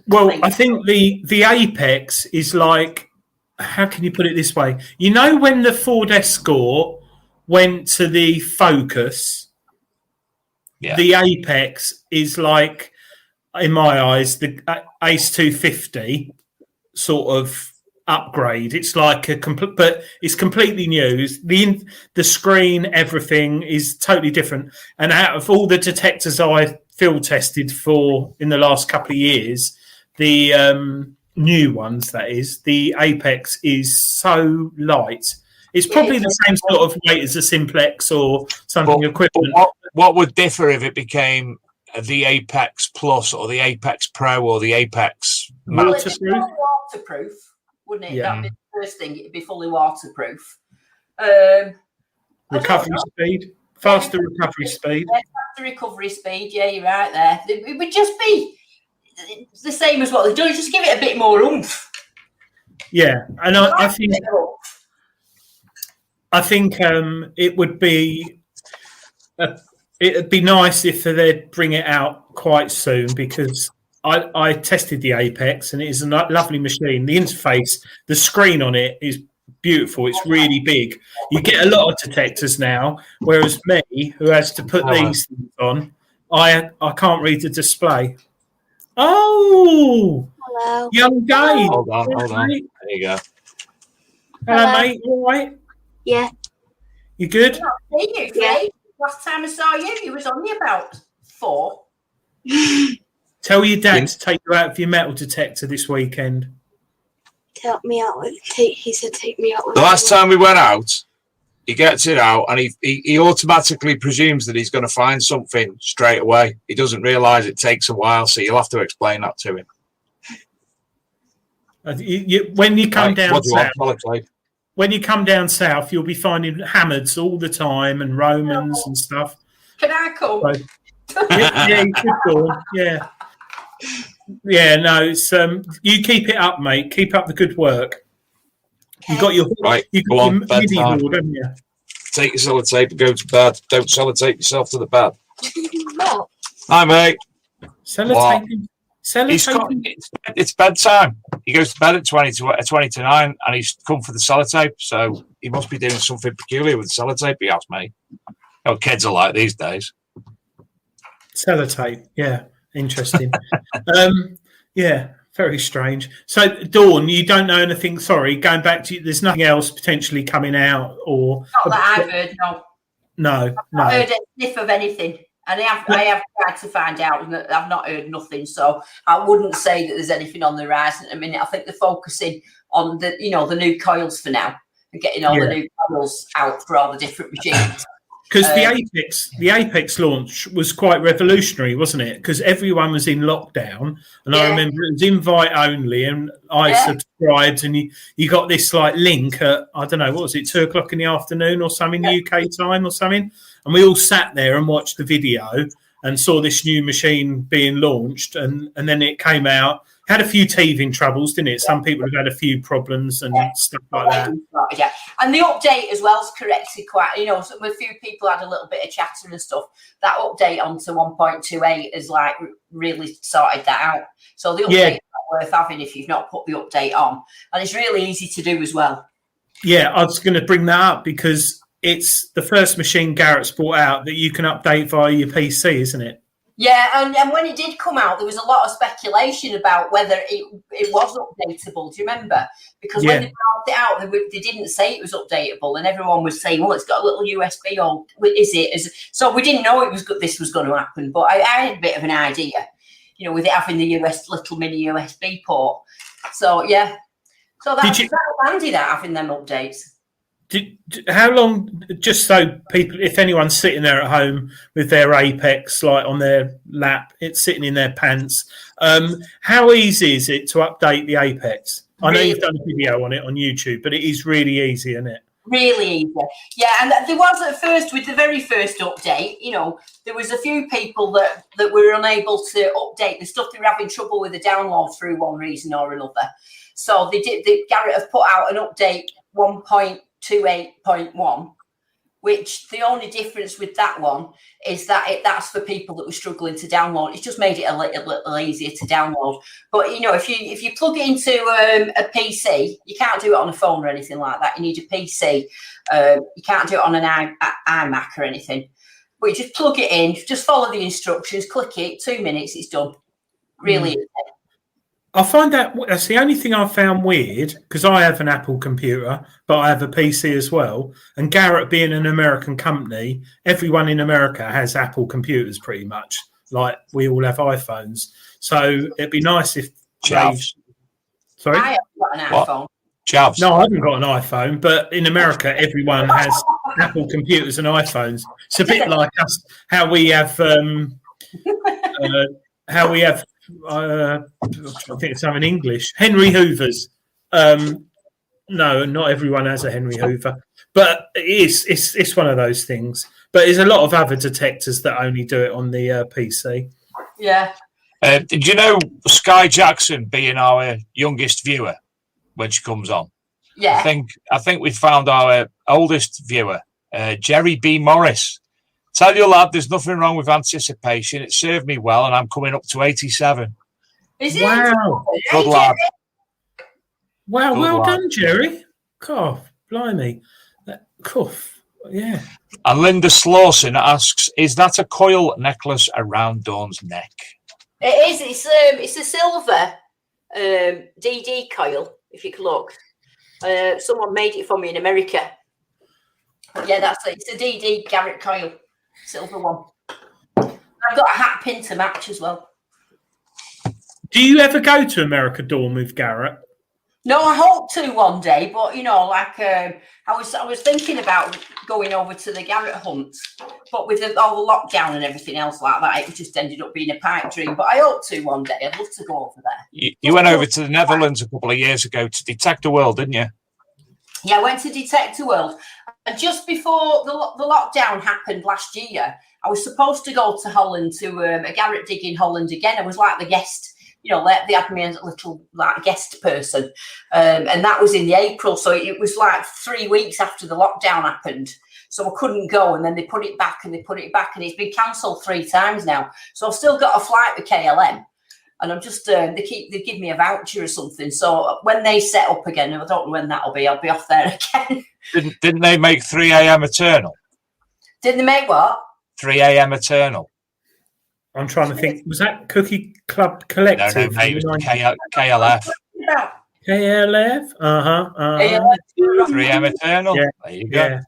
Well, I think the Apex is like, how can you put it this way? When the Ford Escort went to the Focus, the Apex is like, in my eyes, the Ace 250 sort of upgrade. It's like but it's completely new. The screen, everything is totally different. And out of all the detectors I field tested for in the last couple of years, the new ones, that is, the Apex is so light. It's probably the same sort of weight as a Simplex or something equivalent. What would differ if it became the Apex Plus or the Apex Pro or the Apex Max? Waterproof. Wouldn't it? That'd be the first thing. It'd be fully waterproof. Recovery speed, faster recovery speed. Faster recovery speed. Yeah, you're right there. It would just be the same as what they've done. Just give it a bit more oomph. Yeah, and I think it would be. It'd be nice if they'd bring it out quite soon, because I tested the Apex and it is a lovely machine. The interface, the screen on it is beautiful. It's really big. You get a lot of detectors now, whereas me, who has to put these things on, I can't read the display. Oh, hello, young Dave. Hold on. There you go. Hello, mate. You all right? Yeah. You good? Yeah. Last time I saw you, you was only about 4. Tell your dad to take you out of your metal detector this weekend. help me out with take. He said take me out with. The last time we went out, he gets it out and he automatically presumes that he's going to find something straight away. He doesn't realise it takes a while, so you'll have to explain that to him. When you come down south, Sellotape. when you come down south, you'll be finding Hammards all the time and Romans and stuff. Can I come? So, yeah, you could go. Yeah. Yeah, no, it's you keep it up, mate. Keep up the good work. You got your right. You Go got on, your mini bedtime. board, haven't you? Take your sellotape and go to bed. Don't sellotape yourself to the bed. No. Hi, mate. Sellotaping. It's bedtime. He goes to bed at 20 to 9 and he's come for the sellotape. So he must be doing something peculiar with the sellotape, he asked me. Oh, kids are like these days. Sellotape, yeah. Interesting. Yeah, very strange. So, Dawn, you don't know anything. Sorry, going back to there's nothing else potentially coming out or. Not that I've heard, no. No. I've not heard a sniff of anything. And I have tried to find out, and I've not heard nothing. So I wouldn't say that there's anything on the horizon at the minute. I think they're focusing on the new coils for now and getting all the new coils out for all the different machines. Because the Apex launch was quite revolutionary, wasn't it? Because everyone was in lockdown, and I remember it was invite only, and I subscribed, and you got this like link at I don't know what was it 2:00 in the afternoon or something UK time or something, and we all sat there and watched the video and saw this new machine being launched, and then it came out. Had a few teething troubles, didn't it? Some people have had a few problems and stuff like that. Yeah, and the update as well is corrected quite. A few people had a little bit of chatter and stuff. That update onto 1.28 has like really sorted that out. So the update is not worth having if you've not put the update on, and it's really easy to do as well. Yeah, I was going to bring that up because it's the first machine Garrett's brought out that you can update via your PC, isn't it? Yeah, and when it did come out, there was a lot of speculation about whether it was updatable. Do you remember? Because when they brought it out, they didn't say it was updatable, and everyone was saying, "Well, it's got a little USB." Or is it? So we didn't know this was going to happen, but I had a bit of an idea, with it having the little mini USB port. So yeah, so that's handy that having them updates. How long, just so people, if anyone's sitting there at home with their Apex like on their lap, it's sitting in their pants, how easy is it to update the Apex? I know you've done a video on it on YouTube, but it is really easy, isn't it? Really easy. Yeah, and there was at first, with the very first update, there was a few people that were unable to update the stuff. They were having trouble with the download through one reason or another. So Garrett have put out an update 1.28.1, which the only difference with that one is that that's for people that were struggling to download. It's just made it a little easier to download. But if you plug it into a PC, you can't do it on a phone or anything like that. You need a PC. You can't do it on an iMac or anything. But you just plug it in, just follow the instructions, click it, 2 minutes, it's done. Really easy. I find that's the only thing I've found weird, because I have an Apple computer, but I have a PC as well. And Garrett being an American company, everyone in America has Apple computers pretty much. Like we all have iPhones. So it'd be nice if Chavs. Sorry? I haven't got an iPhone. Chavs. No, I haven't got an iPhone, but in America, everyone has Apple computers and iPhones. It's a bit like us, how we have I think it's something in English. Henry Hoovers. No, not everyone has a Henry Hoover, but it's one of those things. But there's a lot of other detectors that only do it on the PC. Yeah. Did you know Sky Jackson being our youngest viewer when she comes on? Yeah. I think we found our oldest viewer, Jerry B. Morris. Tell your lad there's nothing wrong with anticipation. It served me well, and I'm coming up to 87. Is it? Wow. Good lad. Wow, Good well lad. done, Jerry. Cough, blimey. Cough, yeah. And Linda Slawson asks, is that a coil necklace around Dawn's neck? It is. It's a silver DD coil, if you can look. Someone made it for me in America. Yeah, that's it. It's a DD Garrett coil. Silver one. I've got a hat pin to match as well. Do you ever go to America, Dawn, with Garrett? No, I hope to one day, but I was thinking about going over to the Garrett hunt, but with all the lockdown and everything else like that, it just ended up being a pipe dream. But I hope to one day. I'd love to go over there. You went over to the Netherlands a couple of years ago to detect the world, didn't you? Yeah, I went to Detect the World, and just before the lockdown happened last year, I was supposed to go to Holland to a Garrett dig in Holland again. I was like the guest. They had me as a little guest person, and that was in the April. So it was like 3 weeks after the lockdown happened. So I couldn't go, and then they put it back, and it's been cancelled 3 times now. So I've still got a flight with KLM, and I'm just they give me a voucher or something. So when they set up again, I don't know when that'll be. I'll be off there again. Didn't they make 3 a.m. Eternal? Didn't they make what? 3 a.m. Eternal. I'm trying to think. Was that Cookie Club Collective? No, mate, it was KLF. KLF? 3 a.m. Eternal. Yeah. There you go. Yeah.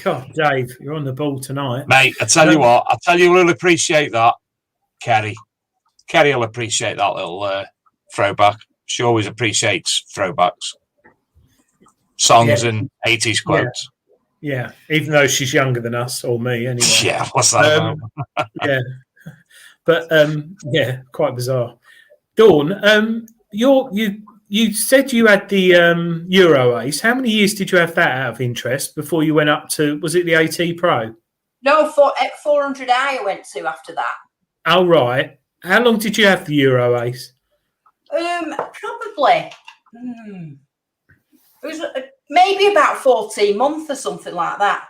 God, Dave, you're on the ball tonight. Mate, I tell you what. I tell you who'll appreciate that. Kerry. Kerry will appreciate that little throwback. She always appreciates throwbacks. Songs and 80s quotes. Yeah, even though she's younger than us, or me anyway. Yeah, what's that about? Yeah. But yeah, quite bizarre. Dawn, you said you had the Euro Ace. How many years did you have that out of interest before you went up to? Was it the AT Pro? No, 400i I went to after that. Oh right. How long did you have the Euro Ace? Probably. It was maybe about 14 months or something like that.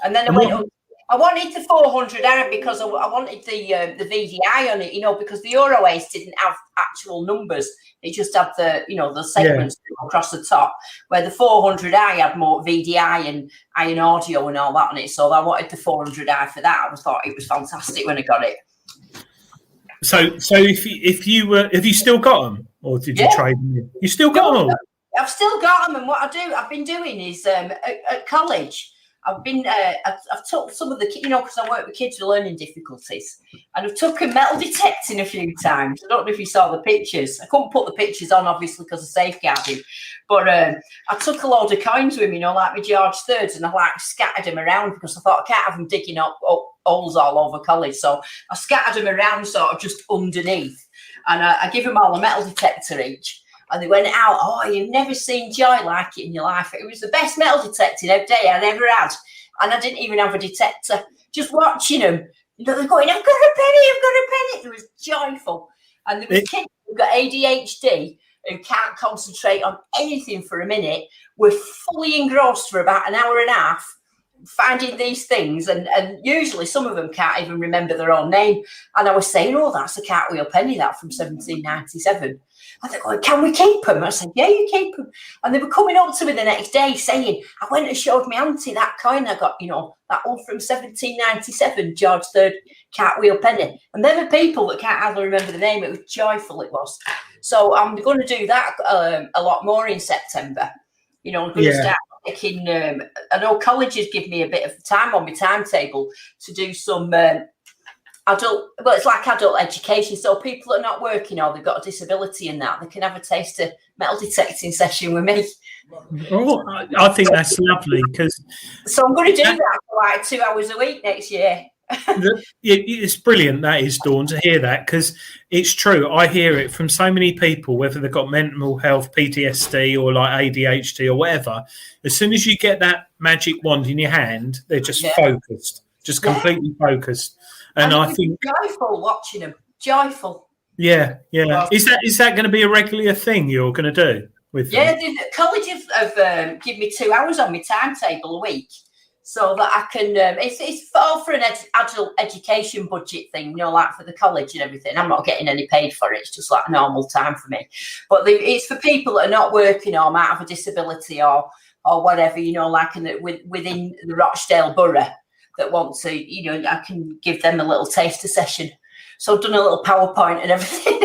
And then I wanted the 400i because I wanted the VDI on it, because the Euro Ace didn't have actual numbers. It just had the segments across the top, where the 400i had more VDI and iron audio and all that on it. So I wanted the 400i for that. I thought it was fantastic when I got it. So if you still got them, or did you trade them? You still got them all? I've still got them, and what I've been doing is at college. I've took some of the, because I work with kids with learning difficulties, and I've taken metal detecting a few times. I don't know if you saw the pictures. I couldn't put the pictures on, obviously, because of safeguarding. But I took a load of coins with me, like my George Thirds, and I scattered them around because I thought I can't have them digging up holes all over college. So I scattered them around sort of just underneath, and I give them all a metal detector each. And they went out, oh, you've never seen joy like it in your life. It was the best metal detecting day I'd ever had. And I didn't even have a detector. Just watching them, they're going, I've got a penny. It was joyful. And there was kids who've got ADHD who can't concentrate on anything for a minute. We're fully engrossed for about an hour and a half finding these things. And usually some of them can't even remember their own name. And I was saying, oh, that's a cartwheel penny, that from 1797. I thought, well, can we keep them? I said, yeah, you keep them. And they were coming up to me the next day saying, I went and showed my auntie that coin I got, that one from 1797, George III cartwheel penny. And they're the people that can't hardly remember the name. It was joyful, it was. So I'm going to do that a lot more in September. I'm going to start taking, I know colleges give me a bit of time on my timetable to do some it's like adult education. So people that are not working or they've got a disability and that, they can have a taste of metal detecting session with me. Oh, I think that's lovely because. So I'm going to do that for 2 hours a week next year. It's brilliant, that is, Dawn, to hear that, because it's true. I hear it from so many people, whether they've got mental health, PTSD, or like ADHD or whatever. As soon as you get that magic wand in your hand, they're just focused, just completely focused. And I think joyful watching them. Joyful. Yeah. Is that going to be a regular thing you're going to do with them? Yeah, the college have given me 2 hours on my timetable a week, so that I can. It's all for an adult education budget thing, like for the college and everything. I'm not getting any paid for it. It's just like normal time for me. But it's for people that are not working or might have a disability or whatever, within the Rochdale borough. That want to, I can give them a little taster session. So I've done a little PowerPoint and everything.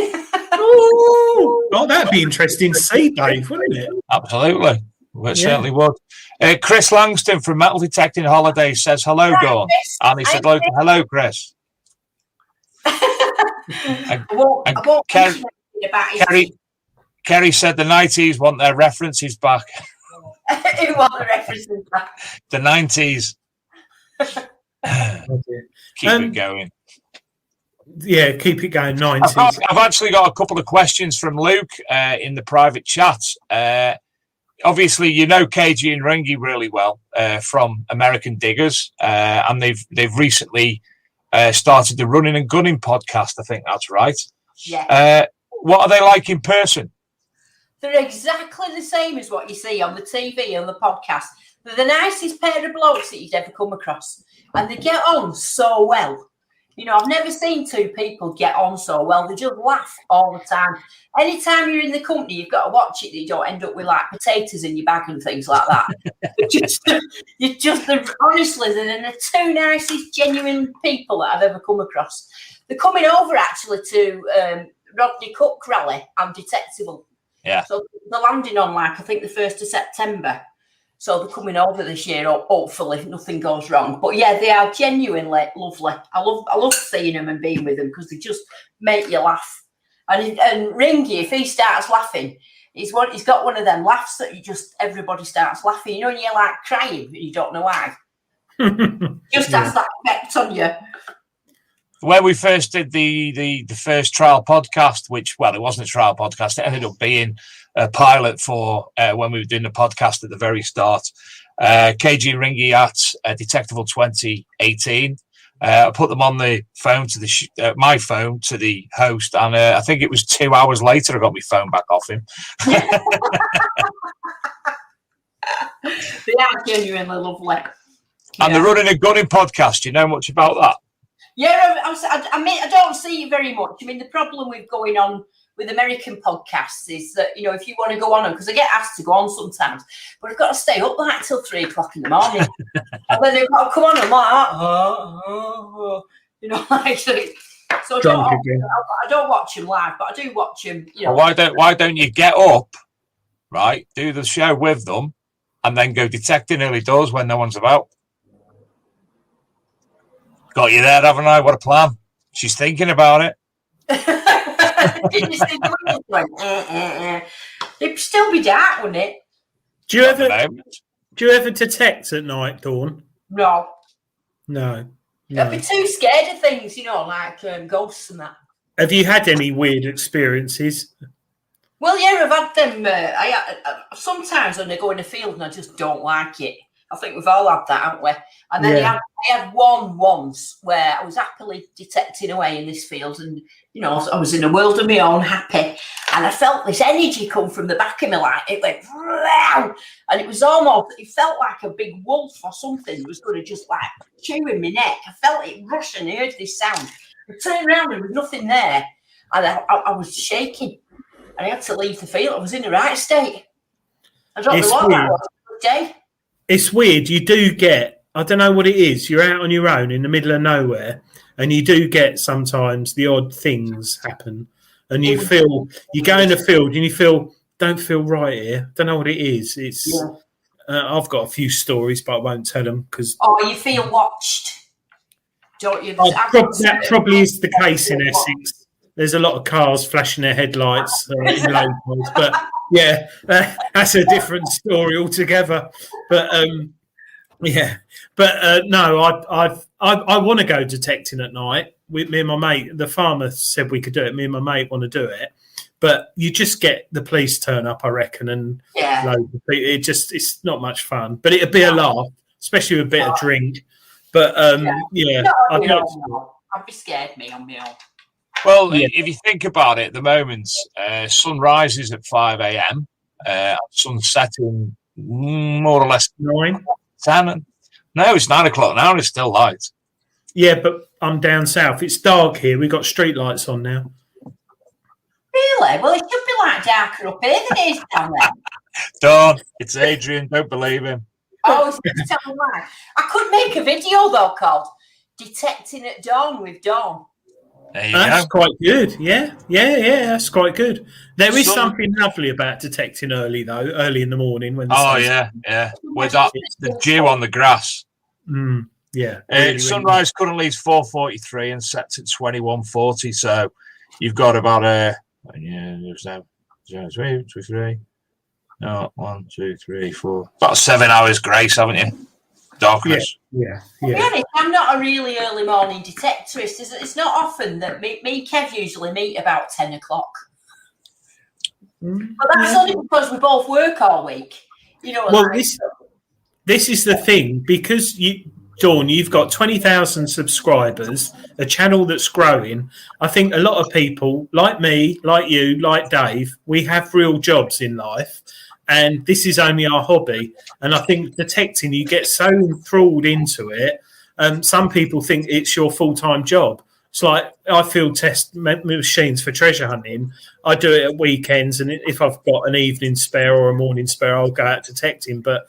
Oh, that'd be interesting to see, Dave, wouldn't it? Absolutely. Well, it certainly would. Chris Langston from Metal Detecting Holidays says, hello, Dawn. And he said, hello, Chris. Kerry said the 90s want their references back. Who want the references back? The 90s. Keep it going. Yeah, keep it going. 90s. I've actually got a couple of questions from Luke in the private chat. Obviously, you know KG and Rengi really well from American Diggers, and they've recently started the Running and Gunning podcast. I think that's right. Yeah. What are they like in person? They're exactly the same as what you see on the TV, on the podcast. They're the nicest pair of blokes that you'd ever come across. And they get on so well. You know, I've never seen two people get on so well. They just laugh all the time. Anytime you're in the company, you've got to watch it that you don't end up with like potatoes in your bag and things like that. Honestly, they're the two nicest, genuine people that I've ever come across. They're coming over actually to Rodney Cook Rally and Detectival. Yeah. So they're landing on like, I think the 1st of September. So they're coming over this year, hopefully, if nothing goes wrong. But yeah, they are genuinely lovely. I love seeing them and being with them because they just make you laugh. And Ringy, if he starts laughing, he's got one of them laughs that everybody starts laughing. You know, and you're like crying and you don't know why. Just has that effect on you. When we first did the first trial podcast, which, well, it wasn't a trial podcast, it ended up being a pilot for when we were doing the podcast at the very start. KG Ringy at Detectival 2018. I put them on the phone to my phone to the host, and I think it was 2 hours later I got my phone back off him. They are genuinely lovely. And the Running and Gunning podcast, do you know much about that? Yeah, I mean, I don't see it very much. I mean, the problem with going on with American podcasts is that, you know, if you want to go on them, because I get asked to go on sometimes, but I've got to stay up like till 3 o'clock in the morning. And then they've got to come on and like, you know, like, so I don't watch them live, but I do watch them, you know. Well, why don't you get up, right, do the show with them, and then go detecting early doors when no one's about? Got you there, haven't I? What a plan. She's thinking about it. Did you see the went, It'd still be dark, wouldn't it? Do you ever detect at night, Dawn? No. No. I'd be too scared of things, you know, like ghosts and that. Have you had any weird experiences? Well, yeah, I've had them. Sometimes when I go in the field and I just don't like it. I think we've all had that, haven't we? And then I had one once where I was happily detecting away in this field, and you know, I was in a world of my own, happy, and I felt this energy come from the back of me, like it went, and it felt like a big wolf or something was going to just like chewing my neck. I felt it rush and I heard this sound. I turned around and there was nothing there, and I was shaking, and I had to leave the field. I was in the right state. I don't know what that was. Good day. It's weird. You do get, I don't know what it is. You're out on your own in the middle of nowhere, and you do get sometimes the odd things happen, and you go in the field and you don't feel right here. Don't know what it is. It's I've got a few stories, but I won't tell them because. Oh, you feel watched, don't you? That probably is the case in Essex. There's a lot of cars flashing their headlights in low points, but yeah, that's a different story altogether. But no, I want to go detecting at night with me and my mate. The farmer said we could do it. Me and my mate want to do it, but you just get the police turn up, I reckon, and loads of people. It's not much fun, but it'd be a laugh, especially with a bit of drink. But I'd be scared, me on my own. Well, if you think about it, at the moment, sun rises at 5 a.m. Sun setting more or less 9, 10. No, it's 9 o'clock now and it's still light. Yeah, but I'm down south. It's dark here. We've got street lights on now. Really? Well, it should be like darker up here than it is down there. Dawn, it's Adrian. Don't believe him. Oh, it's tell me why. I could make a video, though, called Detecting at Dawn with Dawn. That's quite good. Yeah, that's quite good. There is something lovely about detecting early, though, early in the morning. When with the dew on the grass. Yeah. Sunrise currently is 4:43 and sets at 21:40, so you've got about 0, 2, 3. No, 1, 2, 3, 4. About 7 hours grace, haven't you? Darkness. Yeah. To be honest, I'm not a really early morning detectorist. It's not often that me and Kev usually meet about 10 o'clock. But that's only because we both work all week. You know. Well, this is the thing, because Dawn, you've got 20,000 subscribers, a channel that's growing. I think a lot of people, like me, like you, like Dave, we have real jobs in life, and this is only our hobby. And I think detecting, you get so enthralled into it. Some people think it's your full-time job. It's like, I field test machines for treasure hunting. I do it at weekends, and if I've got an evening spare or a morning spare, I'll go out detecting. But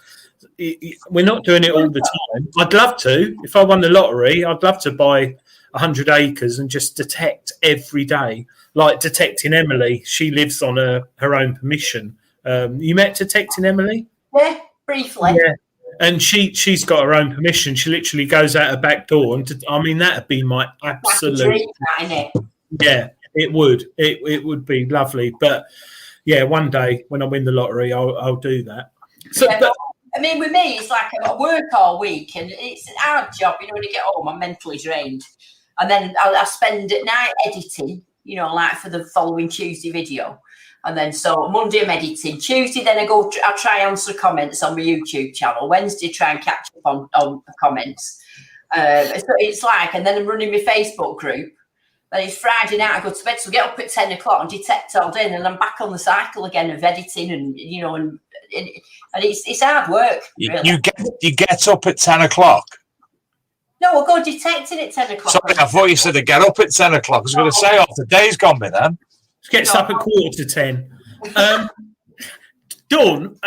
we're not doing it all the time. I'd love to. If I won the lottery, I'd love to buy 100 acres and just detect every day, like detecting Emily. She lives on her own permission. You met detecting Emily? Yeah, briefly. Yeah. And she's got her own permission. She literally goes out her back door, and that'd be my absolute dream, isn't it? Yeah, it would. It would be lovely. But yeah, one day when I win the lottery, I'll do that. So, yeah, I mean, with me, it's like I work all week, and it's an hard job. You know, when you get home, I'm mentally drained, and then I spend at night editing. You know, like for the following Tuesday video. And then so Monday I'm editing. Tuesday then I try answer comments on my YouTube channel. Wednesday try and catch up on comments. So it's like, and then I'm running my Facebook group. Then it's Friday night, I go to bed, so I get up at 10 o'clock and detect all day, and then I'm back on the cycle again of editing, and you know, and it's hard work. Really. You get up at 10 o'clock. No, we'll go detecting at 10 o'clock. Sorry, I thought you said to get up at 10 o'clock. I was going to say, the day's gone by then. Gets up at 9:45. Dawn,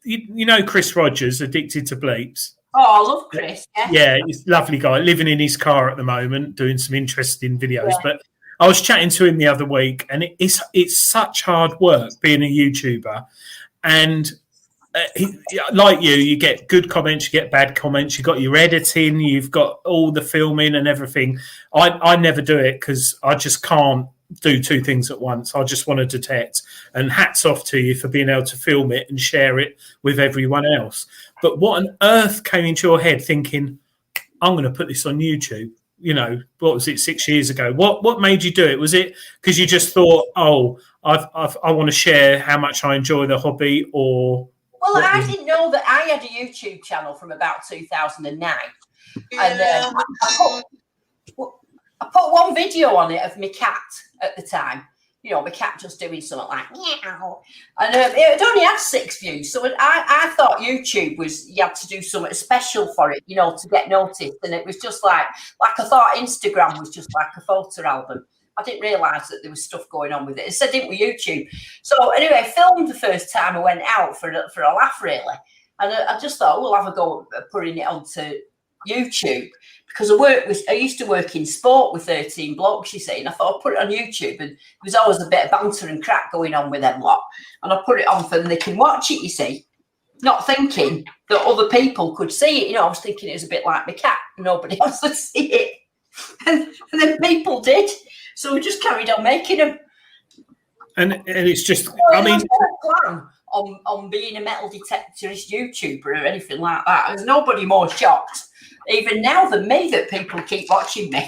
you know Chris Rogers, Addicted to Bleeps. Oh, I love Chris. Yeah, he's a lovely guy, living in his car at the moment, doing some interesting videos. Yeah. But I was chatting to him the other week, and it's such hard work being a YouTuber. And like you get good comments, you get bad comments, you've got your editing, you've got all the filming and everything. I never do it because I just can't do two things at once. I just want to detect, and hats off to you for being able to film it and share it with everyone else. But what on earth came into your head thinking, I'm going to put this on YouTube? You know, what was it, 6 years ago? What made you do it? Was it because you just thought, I want to share how much I enjoy the hobby? Or well, I didn't know that I had a YouTube channel from about 2009. Yeah. And I put one video on it of my cat at the time. You know, my cat just doing something like meow. And it only had 6 views. So I thought YouTube was, you had to do something special for it, you know, to get noticed. And it was just like I thought Instagram was just like a photo album. I didn't realise that there was stuff going on with it. It said it with YouTube. So anyway, I filmed the first time I went out for a laugh, really. And I just thought, we'll have a go at putting it onto YouTube. Because I used to work in sport with 13 blokes, you see, and I thought I'd put it on YouTube, and there was always a bit of banter and crack going on with them lot. And I put it on for them, they can watch it, you see, not thinking that other people could see it. You know, I was thinking it was a bit like my cat, nobody else would see it. And then people did. So we just carried on making them. And it's just, I mean, plan on being a metal detectorist YouTuber or anything like that. There's nobody more shocked, even now, than me, that people keep watching me.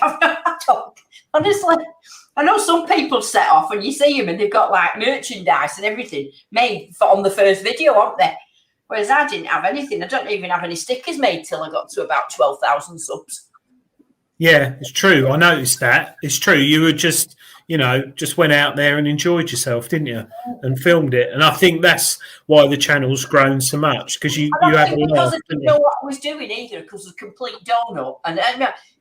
Honestly, I know some people set off and you see them and they've got like merchandise and everything made on the first video, aren't they? Whereas I didn't have anything. I don't even have any stickers made till I got to about 12,000 subs. Yeah, it's true. I noticed that. It's true. You were just, just went out there and enjoyed yourself, didn't you? And filmed it. And I think that's why the channel's grown so much, because you have a lot. Because I didn't know what I was doing either, because of complete donut. And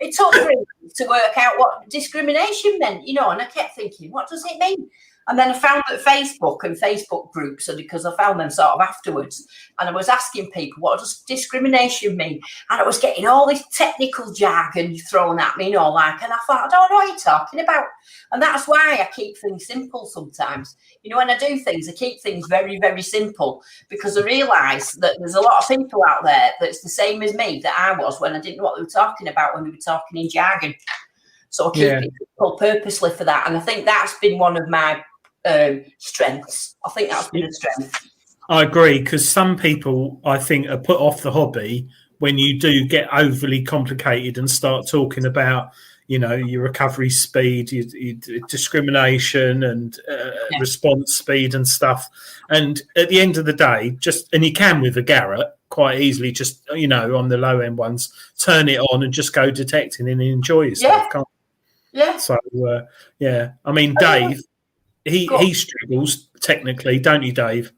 it took me to work out what discrimination meant, and I kept thinking, what does it mean? And then I found that Facebook and Facebook groups, because I found them sort of afterwards, and I was asking people, what does discrimination mean? And I was getting all this technical jargon thrown at me, and I thought, I don't know what you're talking about. And that's why I keep things simple sometimes. When I do things, I keep things very, very simple, because I realise that there's a lot of people out there that's the same as me that I was when I didn't know what they were talking about when we were talking in jargon. So I keep it simple purposely for that. And I think that's been one of my strengths. I think that's been a strength. I agree, because some people, I think, are put off the hobby when you do get overly complicated and start talking about, your recovery speed, your discrimination and response speed and stuff. And at the end of the day, and you can with a Garrett quite easily, just, on the low end ones, turn it on and just go detecting and enjoy yourself. Yeah. Can't you? Yeah. So, I mean, Dave, he struggles technically, don't you, Dave?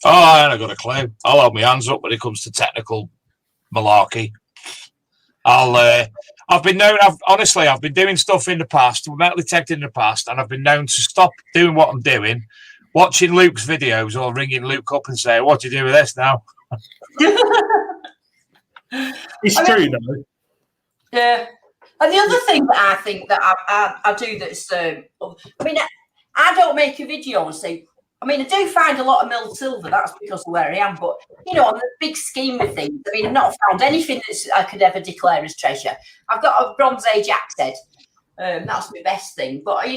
Oh, I ain't got a clue. I'll hold my hands up when it comes to technical malarkey. I've been doing stuff in the past, metal detecting in the past, and I've been known to stop doing what I'm doing, watching Luke's videos or ringing Luke up and saying, "What do you do with this now?" It's true, though. Yeah. And the other thing that I think that I do that's, I don't make a video and say, I do find a lot of milled silver. That's because of where I am. But, on the big scheme of things, I've not found anything that I could ever declare as treasure. I've got a Bronze Age axe head. That's my best thing. But,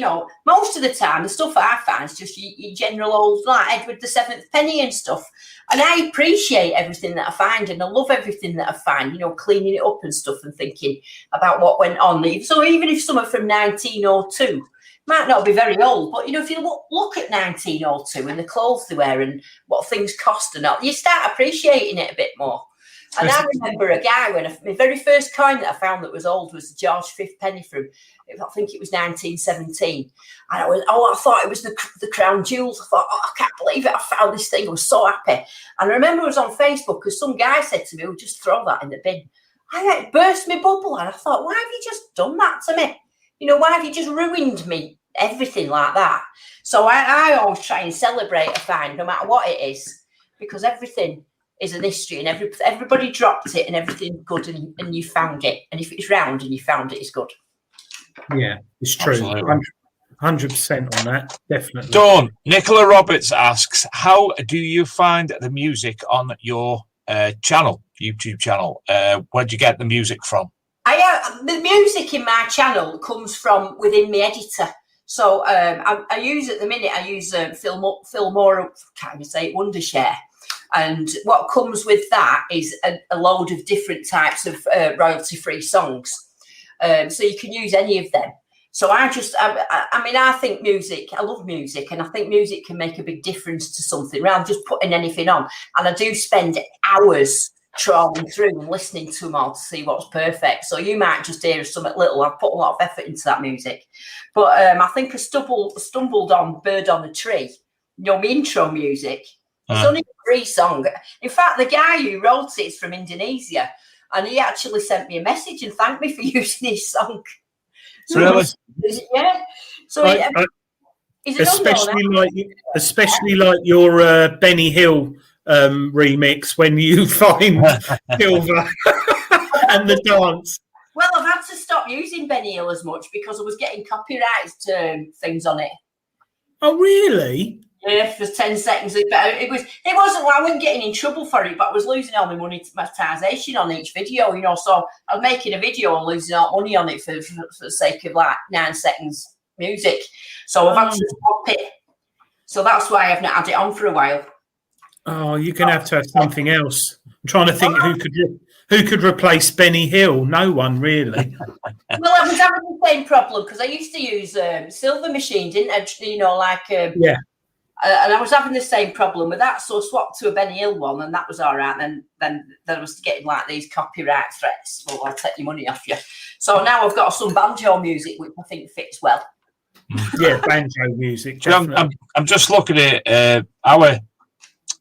most of the time, the stuff I find is just your general old, like Edward VII penny and stuff. And I appreciate everything that I find, and I love everything that I find, cleaning it up and stuff and thinking about what went on. So even if some are from 1902, might not be very old, but if you look at 1902 and the clothes they wear and what things cost and all, you start appreciating it a bit more. And I remember a guy my very first coin that I found that was old was the George V penny from, I think it was 1917. And I thought it was the crown jewels. I thought, I can't believe it. I found this thing. I was so happy. And I remember it was on Facebook because some guy said to me, "Oh, just throw that in the bin." It burst my bubble, and I thought, why have you just done that to me? Why have you just ruined me? Everything like that. So I always try and celebrate a find, no matter what it is, because everything is an history, and everybody dropped it, and everything's good, and you found it. And if it's round and you found it, it's good. Yeah, it's true. 100% on that, definitely. Dawn, Nicola Roberts asks, how do you find the music on your YouTube channel? Where'd you get the music from? The music in my channel comes from within my editor. So I use Filmora, can't even say it, Wondershare. And what comes with that is a load of different types of royalty-free songs. So you can use any of them. So I think music, I love music, and I think music can make a big difference to something rather than just putting anything on. And I do spend hours trawling through and listening to them all to see what's perfect. So you might just hear something little. I've put a lot of effort into that music. But I think I stumbled on Bird on a Tree, my intro music. It's only a free song. In fact, the guy who wrote it is from Indonesia, and he actually sent me a message and thanked me for using his song. So really? Yeah. So especially like your Benny Hill remix when you find silver and the dance. Well, I've had to stop using Benny Hill as much because I was getting copyright things on it. Oh, really? Yeah, for 10 seconds. It wasn't. I wasn't getting in trouble for it, but I was losing all my monetization on each video. So I was making a video and losing all money on it for the sake of like 9 seconds music. So I've had to stop it. So that's why I've not had it on for a while. Oh, you're going to have something else. I'm trying to think who could replace Benny Hill. No one really. Well, I was having the same problem because I used to use Silver Machine, didn't I? Yeah. And I was having the same problem with that, so I swapped to a Benny Hill one, and that was all right. Then I was getting like these copyright threats. Well, I'll take your money off you. So now I've got some banjo music, which I think fits well. Yeah, banjo music. I'm just looking at our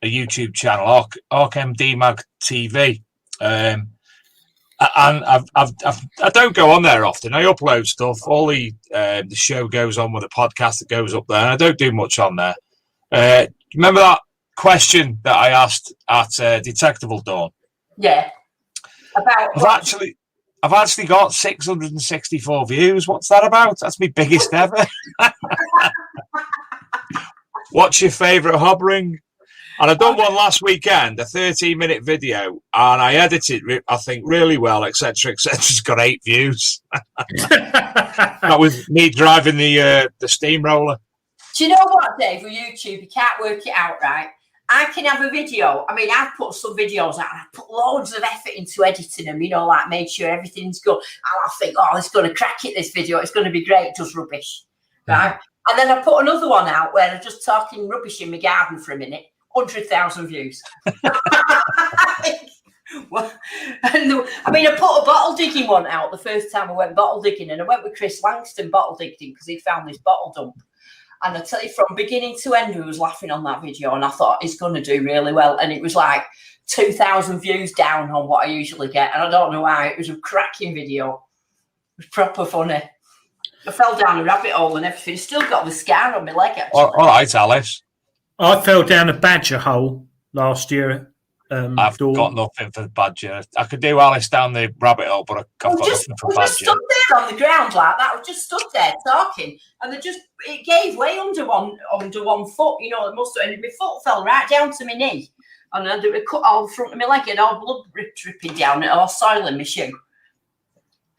YouTube channel, ArkMD Mag TV, and I don't go on there often. I upload stuff. All the show goes on with a podcast that goes up there, and I don't do much on there. Remember that question that I asked at Detectival, Dawn? Yeah. I've actually got 664 views. What's that about? That's my biggest ever. What's your favourite hob ring? And I done one last weekend, a 13-minute video, and I edited it, I think, really well, etc., etc. It's got 8 views. That was me driving the steamroller. Do you know what, Dave? With YouTube, you can't work it out, right? I can have a video. I mean, I've put some videos out. I put loads of effort into editing them, like made sure everything's good. And I think, it's going to crack it, this video. It's going to be great. It does rubbish, right? And then I put another one out where I'm just talking rubbish in my garden for a minute. 100,000 views. Well, I put a bottle digging one out the first time I went bottle digging, and I went with Chris Langston bottle digging because he found this bottle dump. And I tell you, from beginning to end, we was laughing on that video, and I thought it's going to do really well. And it was like 2,000 views down on what I usually get, and I don't know why. It was a cracking video. It was proper funny. I fell down a rabbit hole and everything. Still got the scar on my leg, actually. All right, Alice. I fell down a badger hole last year. I've got nothing for the badger. I could do Alice down the rabbit hole, but I've got nothing for badger. I just stood there on the ground like that. I just stood there talking, and it gave way under one foot. And my foot fell right down to my knee, and I had a cut all the front of my leg and all blood dripping down, and all soil in my shoe.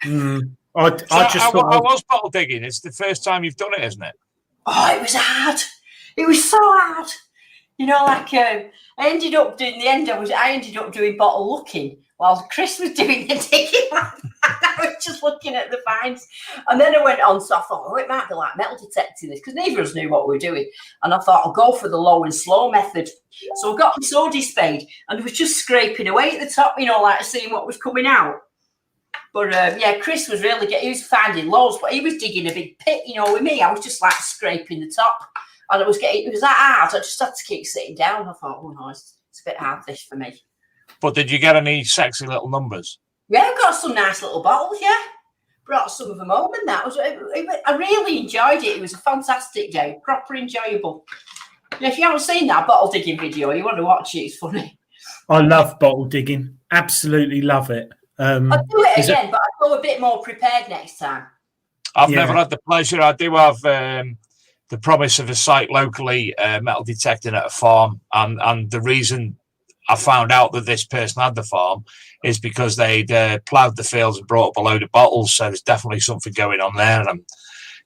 I was bottle digging. It's the first time you've done it, isn't it? Oh, it was hard. It was so hard. I ended up doing the end. I ended up doing bottle looking while Chris was doing the digging. I was just looking at the finds, and then I went on. So I thought, it might be like metal detecting this because neither of us knew what we were doing. And I thought I'll go for the low and slow method. So I got the sawdy spade and it was just scraping away at the top, like seeing what was coming out. But Chris was really he was finding loads, but he was digging a big pit. With me, I was just like scraping the top. And it was that hard. I just had to keep sitting down. I thought, no, it's a bit hard this for me. But did you get any sexy little numbers? Yeah, I got some nice little bottles, yeah. Brought some of them home, and I really enjoyed it. It was a fantastic day, proper enjoyable. If you haven't seen that bottle digging video, you want to watch it, it's funny. I love bottle digging. Absolutely love it. I'll do it again, but I'll go a bit more prepared next time. I've never had the pleasure. I do have the promise of a site locally metal detecting at a farm, and the reason I found out that this person had the farm is because they'd ploughed the fields and brought up a load of bottles, so there's definitely something going on there, and I'm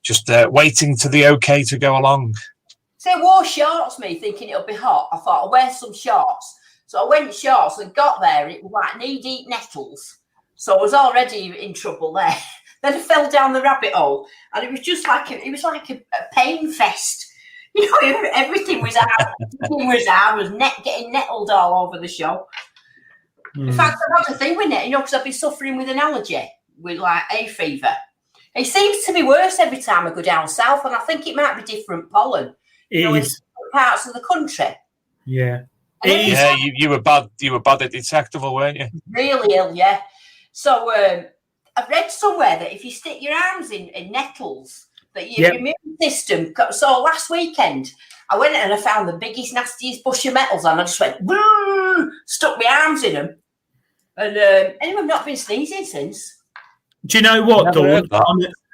just waiting to the okay to go along. So I wore shorts, me, thinking it'll be hot. I thought I'll wear some shorts. So I went shorts and got there, and it was like knee-deep nettles. So I was already in trouble there. Then I fell down the rabbit hole, and it was just like a pain fest. Everything was out. I was getting nettled all over the show. In fact, I had a thing with it, because I've been suffering with an allergy, with like hay fever. It seems to be worse every time I go down south, and I think it might be different pollen. It is in parts of the country. Yeah. Yeah, you were bad. You were bad at Detectable, weren't you? Really ill, yeah. So I've read somewhere that if you stick your arms in nettles, that your immune system. So last weekend, I went and I found the biggest, nastiest bush of metals, and I just went, stuck my arms in them, and anyway, I've not been sneezing since. Do you know what, Dawn?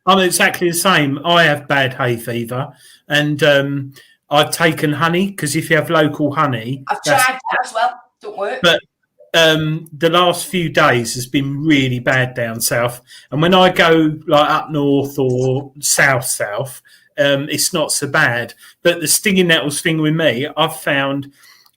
I'm exactly the same. I have bad hay fever, and I've taken honey because if you have local honey, I've tried that as well. Don't work. But the last few days has been really bad down south, and when I go like up north or south, it's not so bad. But the stinging nettles thing with me, I've found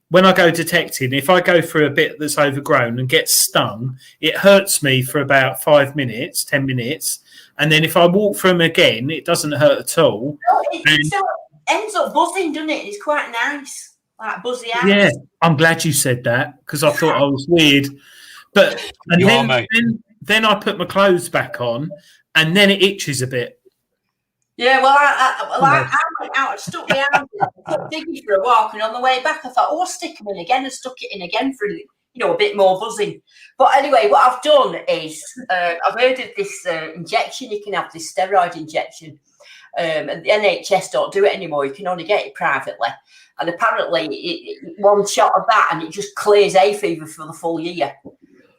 when I go detecting, if I go through a bit that's overgrown and get stung, it hurts me for about 5 minutes, 10 minutes, and then if I walk through them again, it doesn't hurt at all. No, it still ends up buzzing, doesn't it? It's quite nice. Like buzzy eyes. Yeah, I'm glad you said that because I thought I was weird. But then I put my clothes back on, and then it itches a bit. Yeah, well, I went out and stuck my arms in, took Diggy for a walk, and on the way back, I thought, I'll stick them in again, and stuck it in again for a bit more buzzing. But anyway, what I've done is I've heard of this injection. You can have this steroid injection, and the NHS don't do it anymore. You can only get it privately. And apparently, one shot of that, and it just clears hay fever for the full year.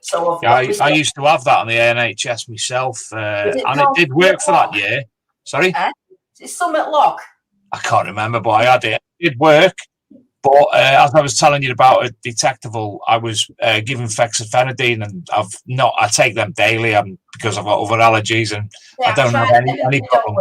So I used to have that on the NHS myself, and it did work for that year. Sorry? Is it Summit Log? I can't remember, but I had it. It did work. But as I was telling you about a Detectival, I was given fexofenadine, and I take them daily because I've got other allergies, and I don't have any problem.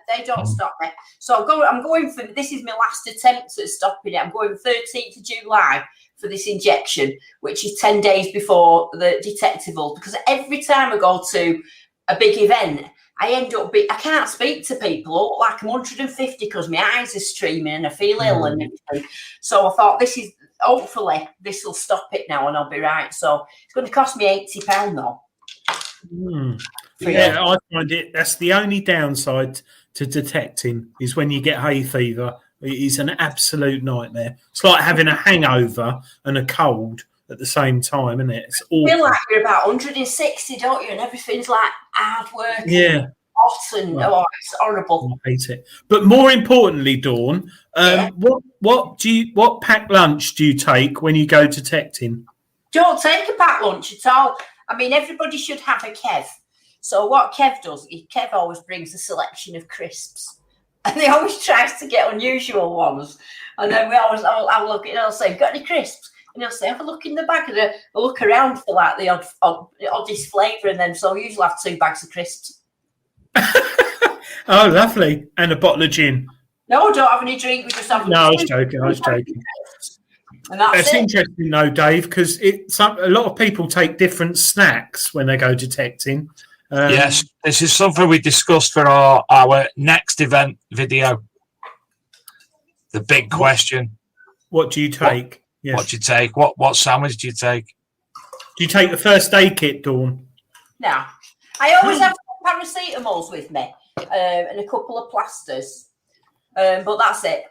They don't stop me. So I'm going for, this is my last attempt at stopping it. I'm going 13th of July for this injection, which is 10 days before the Detectival, because every time I go to a big event, I end up I can't speak to people. I look like I'm 150 because my eyes are streaming and I feel ill and everything. So I thought, hopefully this will stop it now and I'll be right. So it's going to cost me £80 though. Yeah, I find that's the only downside to detecting is when you get hay fever. It is an absolute nightmare. It's like having a hangover and a cold at the same time, isn't it? It's awful. You feel like you're about 160, don't you? And everything's like hard work. Yeah. Hot and it's horrible. I hate it. But more importantly, Dawn, what packed lunch do you take when you go detecting? Don't take a packed lunch at all. I mean, everybody should have a Kev. So what Kev does is Kev always brings a selection of crisps, and he always tries to get unusual ones. And then I'll look at it and I'll say, "Got any crisps?" And he'll say, "Have a look in the bag," and I'll look around for like the oddest flavour, and then so I usually have 2 bags of crisps. Oh, lovely. And a bottle of gin. No, I don't have any drink. We just have. No, I was joking. And that's it. Interesting though, Dave, because a lot of people take different snacks when they go detecting. Yes, this is something we discussed for our next event video. The big question. What do you take? What do you take? What sandwich do you take? Do you take the first aid kit, Dawn? No. I always have paracetamols with me and a couple of plasters. But that's it.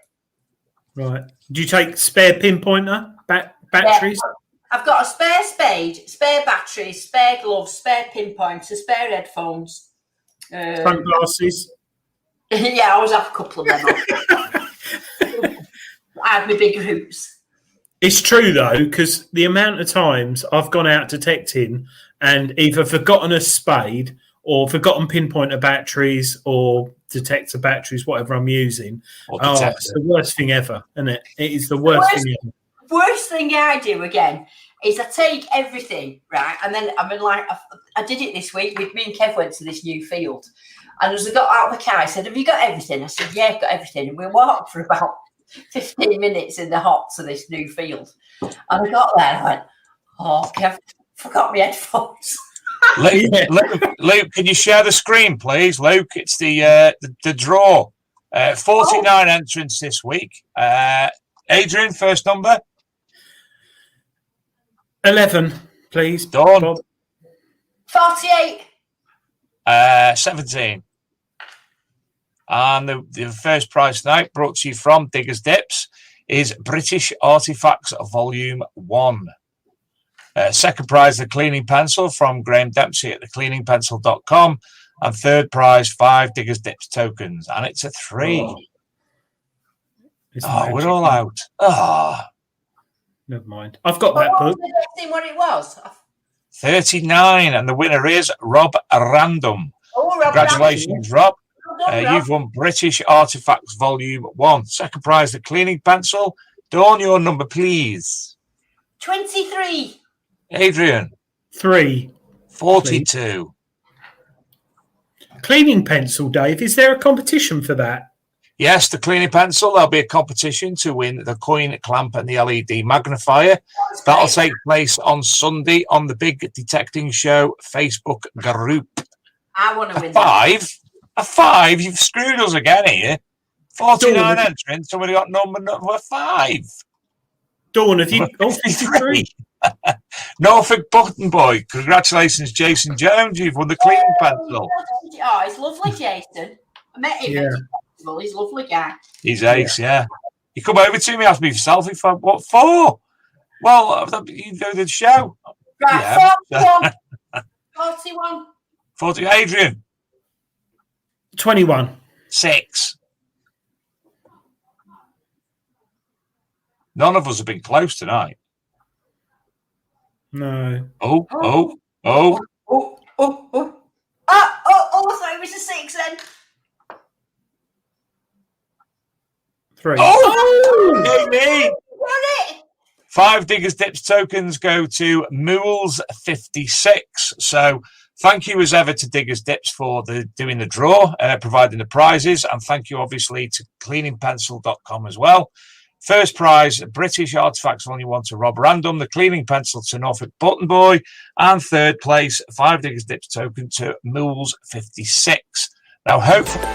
Right. Do you take spare pinpointer batteries? Yeah, I've got a spare spade, spare batteries, spare gloves, spare pinpointer, spare headphones. Sunglasses? Yeah, I always have a couple of them. I have my big hoops. It's true, though, because the amount of times I've gone out detecting and either forgotten a spade or forgotten pinpointer batteries or detector batteries, whatever I'm using. It's the worst thing ever, isn't it? It is the worst thing ever. Worst thing I do again is I take everything, right? And then I did it this week. Me and Kev went to this new field. And as I got out of the car, I said, "Have you got everything?" I said, "Yeah, I've got everything." And we walked for about 15 minutes in the hot to this new field. And I got there and I went, "Oh, Kev, forgot my headphones." Luke, can you share the screen, please? Luke, it's the draw. 49 entrants this week. Adrian, first number. 11, please. Dawn. 48. 17. And the first prize tonight, brought to you from Diggers Dips, is British Artifacts Volume 1. Second prize, the cleaning pencil from Graham Dempsey at thecleaningpencil.com. And third prize, 5 Diggers Dips tokens. And it's a 3. We're all out. Never mind. I've got that book. What it was. 39. And the winner is Rob Random. Congratulations, Rob. You've won British Artifacts Volume 1. Second prize, the cleaning pencil. Dawn, your number, please. 23. Adrian. 3. 42. Cleaning pencil, Dave. Is there a competition for that? Yes, the cleaning pencil. There'll be a competition to win the coin clamp and the LED magnifier. That'll take place on Sunday on the Big Detecting Show Facebook group. I want to win. A 5? You've screwed us again here. 49 entrants. Somebody got number 5. Dawn, have you? 53. Norfolk Button Boy. Congratulations, Jason Jones. You've won the cleaning pencil. Oh, it's lovely, Jason. I met him at the festival. He's a lovely guy. He's ace, yeah. He come over to me, asked me for selfie. What for? Well, you do the show. Right, yeah. 41. 40. Adrian. 21. 6. None of us have been close tonight. No. Oh. I thought it was a 6 then. 3. Oh! 5 Diggers Dips tokens go to Mules56. So thank you as ever to Diggers Dips for doing the draw, providing the prizes. And thank you, obviously, to cleaningpencil.com as well. First prize, British Artifacts Volume 1 to Rob Random, the cleaning pencil to Norfolk Button Boy, and third place, 5 Diggers Dips token to Mules56. Now, hopefully...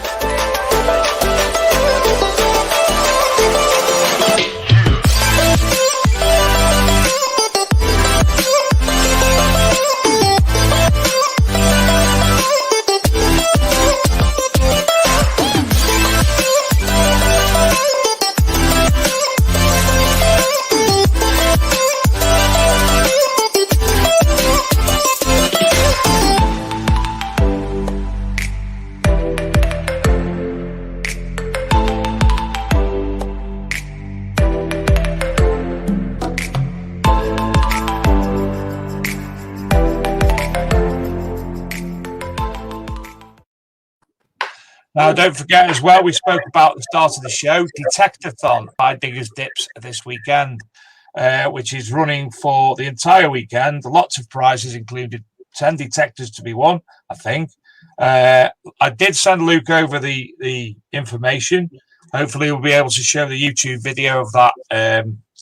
Now, don't forget as well, we spoke about at the start of the show, Detectathon by Diggers Dips this weekend, which is running for the entire weekend. Lots of prizes included, 10 detectors to be won, I think. I did send Luke over the information. Hopefully we'll be able to show the YouTube video of that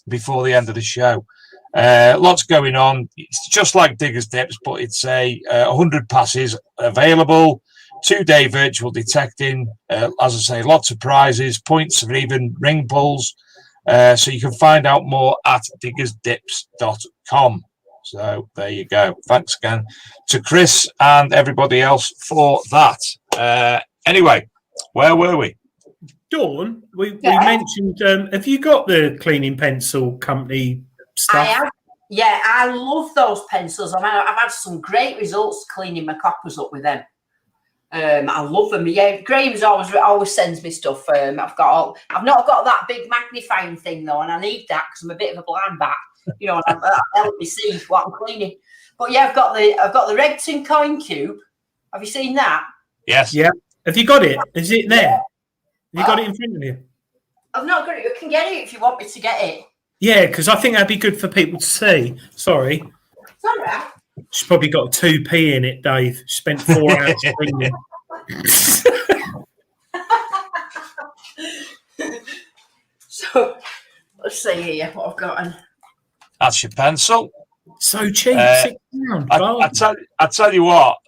before the end of the show. Lots going on. It's just like Diggers Dips, but it's 100 passes available. 2-day virtual detecting, as I say, lots of prizes, points, or even ring pulls. So you can find out more at diggersdips.com. So there you go. Thanks again to Chris and everybody else for that. Anyway, where were we? Dawn, we mentioned, have you got the cleaning pencil company stuff? I have. Yeah, I love those pencils. I've had some great results cleaning my coppers up with them. I love them. Yeah, Graham's always sends me stuff. I've not got that big magnifying thing though, and I need that because I'm a bit of a blind bat, you know, and that help me see what I'm cleaning. But yeah, I've got the Regton coin cube. Have you seen that? Yes. Yeah. Have you got it? Is it there? Have you got it in front of you? I've not got it. You can get it if you want me to get it. Yeah, because I think that'd be good for people to see. Sorry. It's all right. She's probably got 2p in it, Dave. She spent 4 hours cleaning. So let's see here what I've got. That's your pencil. So cheap, £6. I tell you what,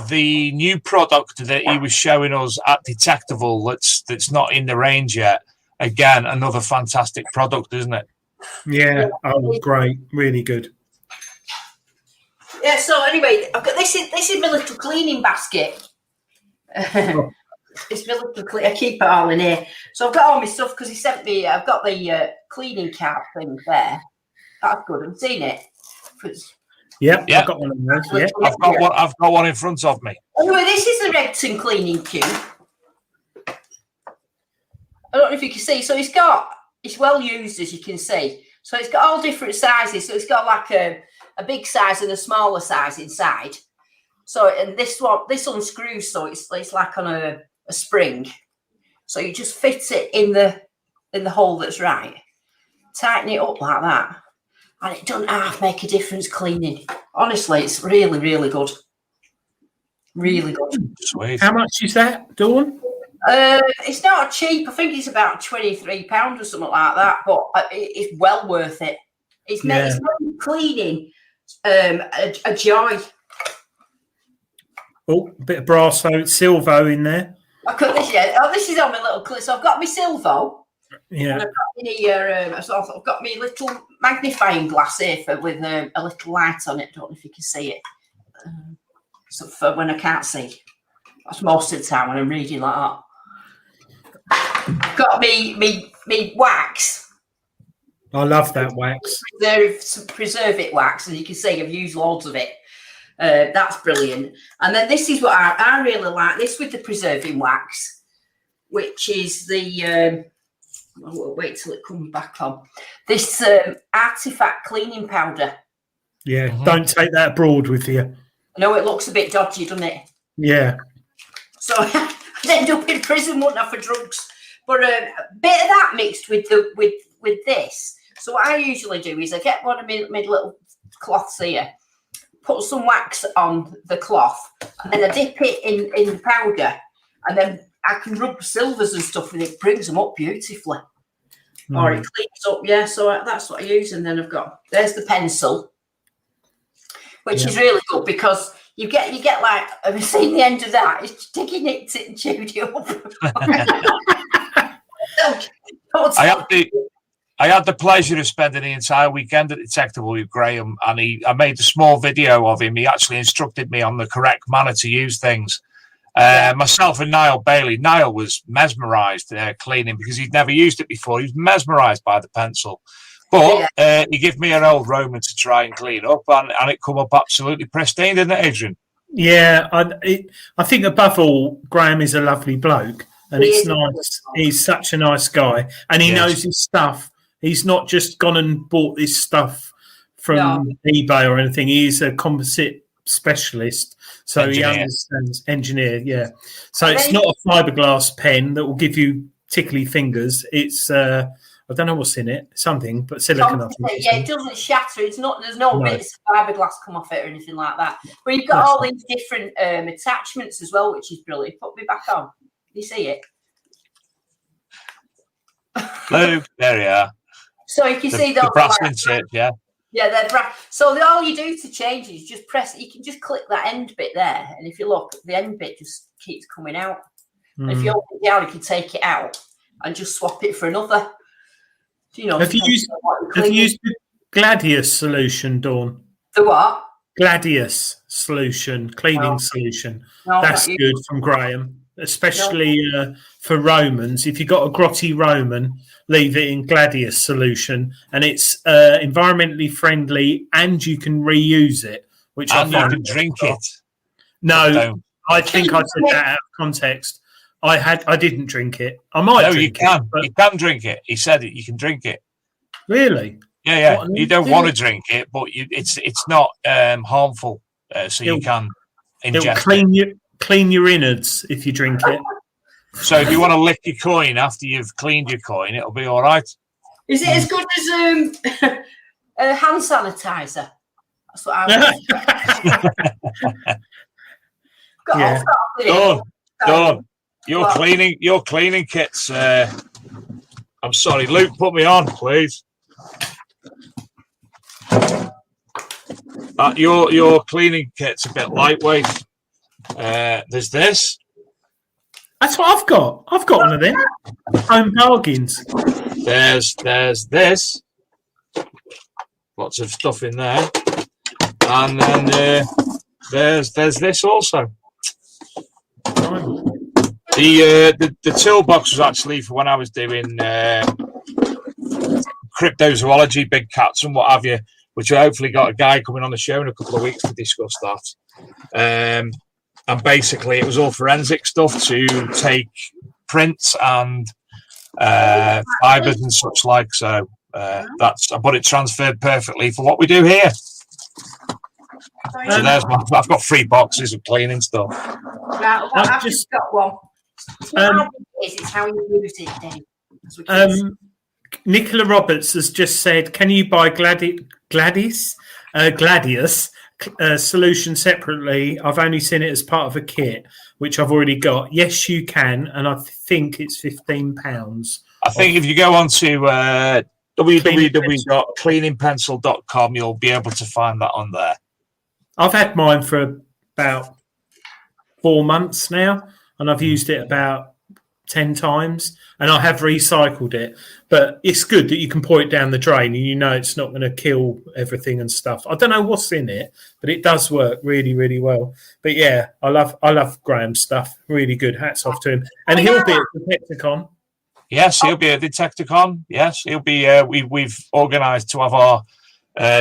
the new product that he was showing us at Detectable that's not in the range yet. Again, another fantastic product, isn't it? Yeah. Oh, great. Really good. Yeah, so anyway, I've got this is my little cleaning basket. It's my little I keep it all in here. So I've got all my stuff because he sent me. I've got the cleaning cart thing there. That's good. I've seen it. Yeah, I've got one of those. Yeah, I've got one in front of me. Anyway, this is the Regton cleaning cube. I don't know if you can see. So it's well used, as you can see. So it's got all different sizes. So it's got like a big size and a smaller size inside. So, and this unscrews, so it's like on a spring. So you just fit it in the hole that's right. Tighten it up like that. And it doesn't half make a difference cleaning. Honestly, it's really, really good. Really good. Sweet. How much is that, Dawn? It's not cheap. I think it's about £23 or something like that, but it's well worth it. It's made cleaning a joy. Oh, a bit of brasso, silvo in there. I cut this. Yeah. Oh, this is on my little clip. So I've got my silvo. Yeah. And I've got in here. So I've got my little magnifying glass here with a little light on it. I don't know if you can see it. So for when I can't see, that's most of the time when I'm reading like that. I've got me wax. I love that wax. Preserve it wax, and you can see I've used loads of it. That's brilliant. And then this is what I really like, this with the preserving wax, which is the we'll wait till it comes back on. This artifact cleaning powder. Yeah, don't take that abroad with you. I know it looks a bit dodgy, doesn't it? Yeah. So I'd end up in prison, wouldn't I, for drugs? But a bit of that mixed with this So what I usually do is I get one of my little cloths here, put some wax on the cloth, and then I dip it in the powder, and then I can rub silvers and stuff, and it brings them up beautifully. Or it cleans up, yeah. So that's what I use, and then there's the pencil, which is really good because you get like, have you seen the end of that? It's Diggy nicked it and chewed it up. I had the pleasure of spending the entire weekend at Detectival with Graham, and I made a small video of him. He actually instructed me on the correct manner to use things. Myself and Niall Bailey. Niall was mesmerised cleaning because he'd never used it before. He was mesmerised by the pencil. But he gave me an old Roman to try and clean up, and it come up absolutely pristine, didn't it, Adrian? Yeah, I think above all, Graham is a lovely bloke, and it's nice. He's such a nice guy, and he knows his stuff. He's not just gone and bought this stuff from eBay or anything. He's a composite specialist, so he understands engineer. Yeah, so it's not a fiberglass pen that will give you tickly fingers. It's I don't know what's in it, something, but silicone. Yeah, it doesn't shatter. It's not. There's no bits of fiberglass come off it or anything like that. But you've got all these different attachments as well, which is brilliant. Put me back on. You see it? Luke, there you are. So you can see the brass insert, yeah, they're brass. So all you do to change it is just press. You can just click that end bit there, and if you look, the end bit just keeps coming out. And if you open it down, you can take it out and just swap it for another. Have you used the Gladius solution, Dawn? The what? Gladius solution, cleaning solution. No, that's good from Graham, especially for Romans. If you've got a grotty Roman, leave it in Gladius solution, and it's environmentally friendly, and you can reuse it. Which and you can drink it. No, I think I said that out of context. I didn't drink it. I might. No, you can. You can drink it. He said it. You can drink it. Really? Yeah. What, you don't want to drink it, but it's not harmful, so you can ingest it. Clean your innards if you drink it. So if you want to lick your coin after you've cleaned your coin, it'll be all right. Is it as good as hand sanitizer? That's what I was. Done. Your cleaning kits. I'm sorry, Luke. Put me on, please. Your cleaning kit's a bit lightweight. There's this. That's what I've got. I've got one of them. Home bargains. There's this. Lots of stuff in there, and then there's this also. The toolbox was actually for when I was doing cryptozoology, big cats and what have you, which I hopefully got a guy coming on the show in a couple of weeks to discuss that. And basically it was all forensic stuff to take prints and fibres and such like. So I got it transferred perfectly for what we do here. So I've got 3 boxes of cleaning stuff. Right, well, I've just got one. It's how you use it, Dave. Nicola Roberts has just said, can you buy Gladius solution separately? I've only seen it as part of a kit, which I've already got. Yes, you can, and I think it's £15. I think if you go on to www.cleaningpencil.com, you'll be able to find that on there. I've had mine for about 4 months now, and I've used it about 10 times, and I have recycled it. But it's good that you can pour it down the drain, and you know it's not going to kill everything and stuff. I don't know what's in it, but it does work really, really well. But yeah, I love Graham's stuff. Really good. Hats off to him. And he'll be at Detecticon. Yes, he'll be at Detecticon. Yes, he'll be. We've organised to have our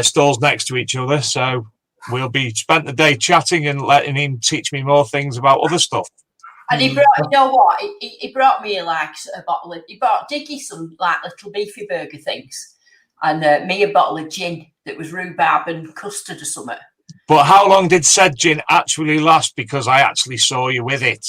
stalls next to each other, so we'll be spent the day chatting and letting him teach me more things about other stuff. And he brought, you know what? He brought me like a bottle of. He brought Diggy some like little beefy burger things, and me a bottle of gin that was rhubarb and custard or something. But how long did said gin actually last? Because I actually saw you with it.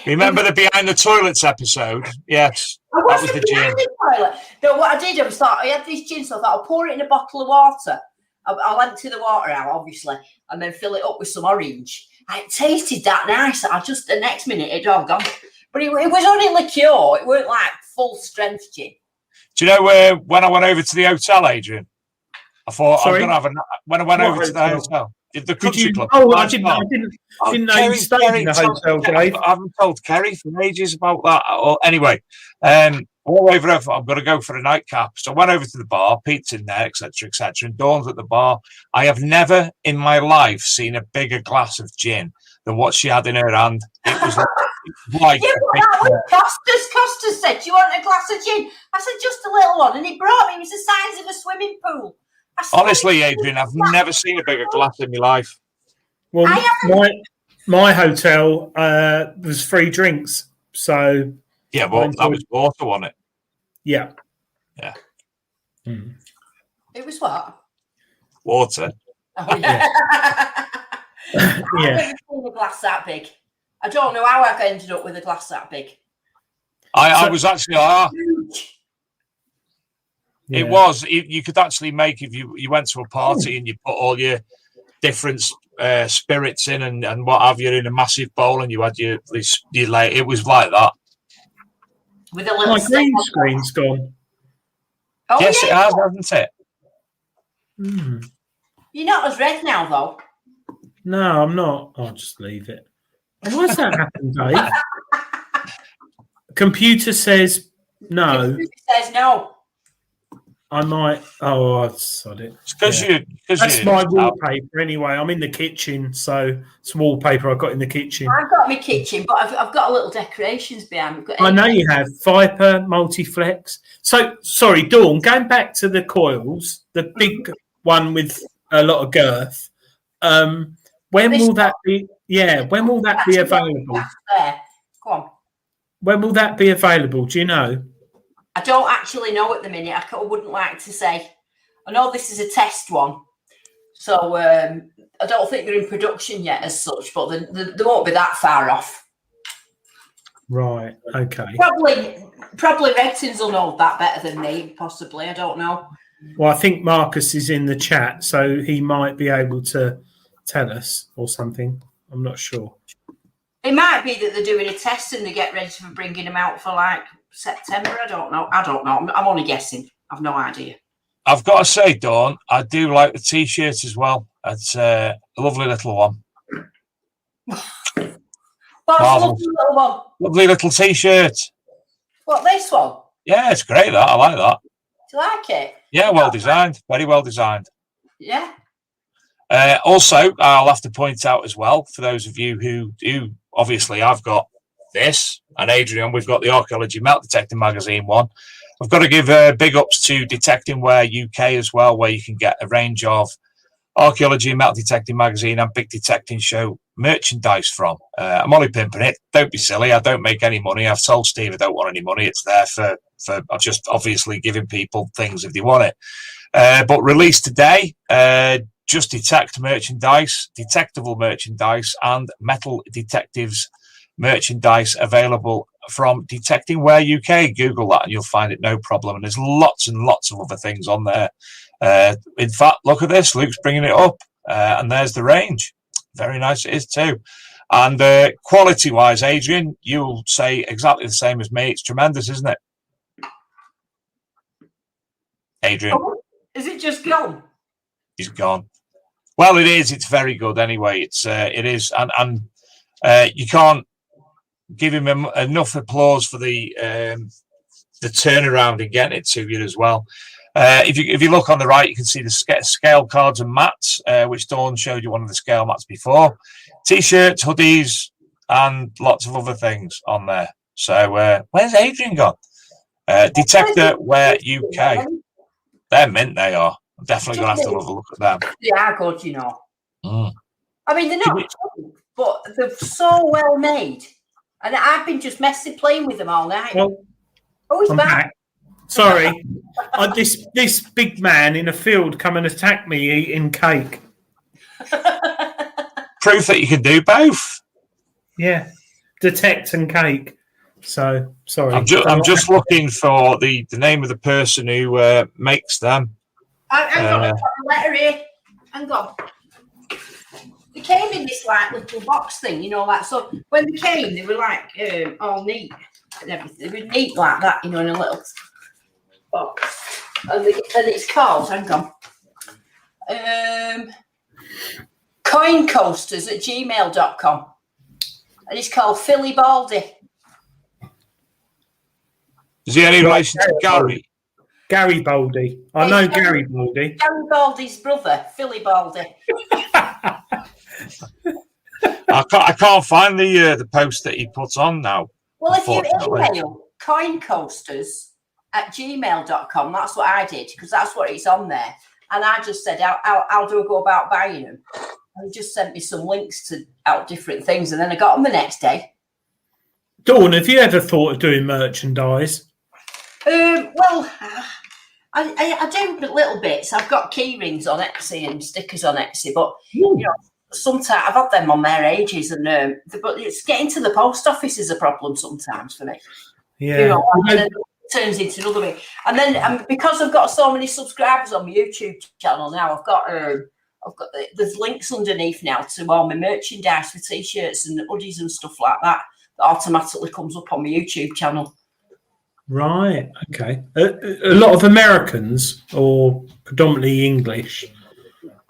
Remember the behind the toilets episode? Yes, I that was wasn't the behind gin. the toilet. No, what I did, I thought I had this gin, so I thought I'll pour it in a bottle of water. I'll empty the water out, obviously, and then fill it up with some orange. It tasted that nice. The next minute it'd all gone. But it was only liqueur. It weren't like full strength gin. Do you know when I went over to the hotel, Adrian? I thought Sorry? I'm gonna have when I went What over to the hotel. The country club. Oh, I didn't know you stayed in the hotel, Dave. I haven't told Kerry for ages about that. Anyway, all over. I'm going to go for a nightcap. So I went over to the bar. Pete's in there, etc., etc. And Dawn's at the bar. I have never in my life seen a bigger glass of gin than what she had in her hand. It was like Costa said, "Do you want a glass of gin?" I said, "Just a little one," and he brought me. It was the size of a swimming pool. Honestly, Adrian, I've never seen a bigger glass in my life. Well, my hotel was free drinks, so yeah, well, that was water, wasn't it? Yeah. It was what? Water. Oh, yeah. I've never seen a glass that big. I don't know how I ended up with a glass that big. I was actually. Yeah. It was. You could actually make if you went to a party and you put all your different spirits in and what have you in a massive bowl and you had your like it was like that. With a little. My green screen's gone. Oh, yes, yeah. it has, hasn't it? You're not as red now, though. No, I'm not. I'll just leave it. Why's that happened, Dave? Computer says no. Computer says no. I might. Oh, I've sod it. It's because That's my wallpaper anyway. I'm in the kitchen, so it's wallpaper I've got in the kitchen. I've got my kitchen, but I've got a little decorations behind. I know you have Viper Multiflex. So sorry, Dawn. Going back to the coils, the big one with a lot of girth. When will that be? Yeah, when will that be available? There. Go on. When will that be available? Do you know? I don't actually know at the minute. I wouldn't like to say. I know this is a test one, so I don't think they're in production yet as such, but they won't be that far off. Right. Okay. Probably Redtons will know that better than me. Possibly, I don't know. Well, I think Marcus is in the chat, so he might be able to tell us or something. I'm not sure. It might be that they're doing a test and they get ready for bringing them out for like September. I don't know. I'm only guessing. I've no idea. I've got to say, Dawn, I do like the T-shirt as well. It's a lovely little one. What's a lovely little one? Lovely little T-shirt. What, this one? Yeah, it's great. That I like that. Do you like it? Yeah, well designed. Very well designed. Yeah. Also, I'll have to point out as well, for those of you who obviously I've got this, and Adrian, we've got the Archaeology Melt Detecting Magazine one. I've got to give big ups to Detecting Wear UK as well, where you can get a range of Archaeology and Metal Detecting Magazine and Big Detecting Show merchandise from. I'm only pimping it. Don't be silly. I don't make any money. I've told Steve I don't want any money. It's there for I'm just obviously giving people things if they want it. But released today, Just Detect merchandise, Detectable merchandise, and Metal Detectives merchandise available from Detecting Wear UK. Google that and you'll find it no problem. And there's lots and lots of other things on there. In fact, look at this. Luke's bringing it up. And there's the range. Very nice it is too. And quality-wise, Adrian, you'll say exactly the same as me. It's tremendous, isn't it? Adrian. Oh, is it just gone? He's gone. Well, it is. It's very good anyway. It is. And you can't give him enough applause for the turnaround and getting it to you as well. If you look on the right, you can see the scale cards and mats, which Dawn showed you one of the scale mats before. T-shirts, hoodies, and lots of other things on there. So where's Adrian gone? Detector Wear UK. They're mint, they are. I'm definitely going to have to have a look at them. They are good, you know. Mm. I mean, they're not cheap, but they're so well made. And I've been just playing with them all night. Well, he's back. Sorry. This big man in a field come and attack me eating cake. Proof that you can do both. Yeah. Detect and Cake. So sorry. I'm just looking for the name of the person who makes them. Hang on, I've got a letter here. Hang on. They came in this like little box thing, you know, like so. When they came, they were like all neat and everything. They were neat like that, you know, in a little box. And it's called. Hang on. Coincoasters@gmail.com. And it's called Philly Baldy. Is he any relation to Gary? Gary Baldy. I know Gary Baldy. Gary Baldy's brother, Philly Baldy. I can't find the post that he puts on now. Well, if you email coincoasters@gmail.com, that's what I did, because that's what it's on there. And I just said, how do I go about buying them? And he just sent me some links to out different things, and then I got them the next day. Dawn, have you ever thought of doing merchandise? Well, I do little bits. I've got key rings on Etsy and stickers on Etsy, but you know, sometimes I've had them on there ages, and but it's getting to the post office is a problem sometimes for me. Yeah, you know, and then it turns into another bit. And then because I've got so many subscribers on my YouTube channel now, I've got there's links underneath now to all my merchandise for t-shirts and hoodies and stuff like that automatically comes up on my YouTube channel. Right. Okay. A lot of Americans, or predominantly English.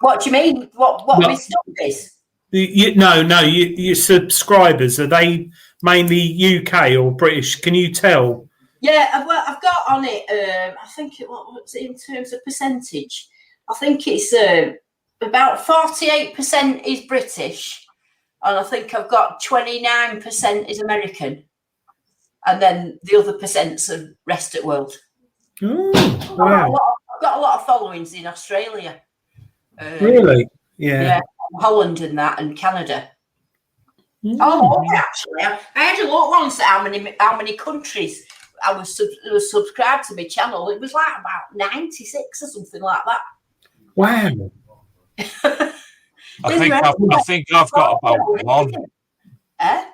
What do you mean? What my stuff is? Your subscribers, are they mainly UK or British? Can you tell? Yeah, I've got on it. I think what's it in terms of percentage? I think it's about 48% is British, and I think I've got 29% is American. And then the other percent's the rest of the world. Oh, wow. I've got a lot of followings in Australia. Really? Yeah. Holland and that, and Canada. Mm. Oh, okay, actually. I had a look once at how many countries I was subscribed to my channel. It was like about 96 or something like that. Wow. I think I've got about one. Eh?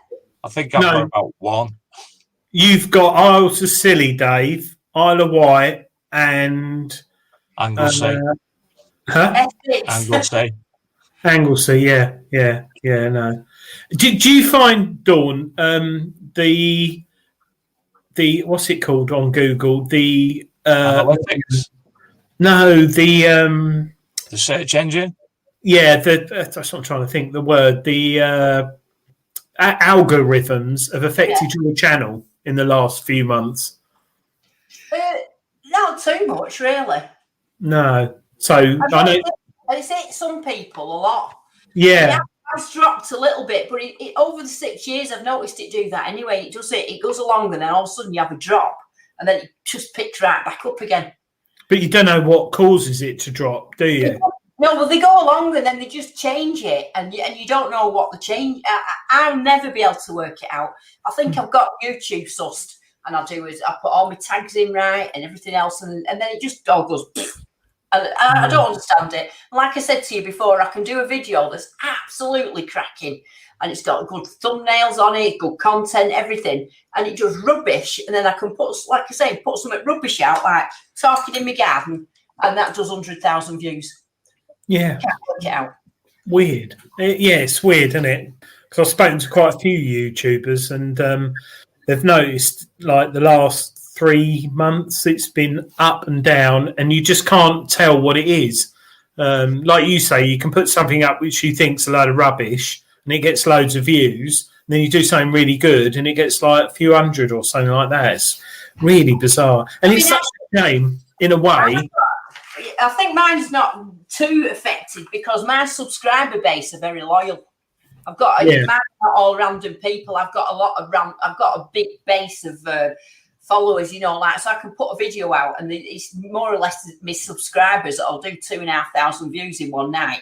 I think I've got about one. You've got Isles of Scilly, Dave, Isle of Wight, and Anglesey. Anglesey. Anglesey, yeah. No. Do you find, Dawn, the what's it called on Google? The analytics. No, the search engine. Yeah, that's what I'm trying to think. The word, the algorithms have affected your channel in the last few months. Not too much, really. No. So I know it's hit some people a lot. Yeah. It's dropped a little bit, but over the 6 years, I've noticed it do that anyway. It does it. It goes along, and then all of a sudden you have a drop, and then it just picks right back up again. But you don't know what causes it to drop, do you? No, well, they go along and then they just change it, and you don't know what the change. I'll never be able to work it out. I think I've got YouTube sussed, and I put all my tags in right and everything else, and then it just all goes. And I don't understand it. Like I said to you before, I can do a video that's absolutely cracking, and it's got good thumbnails on it, good content, everything, and it does rubbish. And then I can put some rubbish out, like talking in my garden, and that does 100,000 views. Yeah. Can't work it out. Weird. It's weird, isn't it? Because I've spoken to quite a few YouTubers, and they've noticed, like, the last 3 months it's been up and down, and you just can't tell what it is. Like you say, you can put something up which you think's a load of rubbish, and it gets loads of views. And then you do something really good, and it gets like a few hundred or something like that. It's really bizarre, and it's such a shame in a way. I think mine's not too affected because my subscriber base are very loyal. I've got mine's not all random people. I've got a big base of followers, you know, like, so I can put a video out and it's more or less my subscribers that'll do 2,500 views in one night.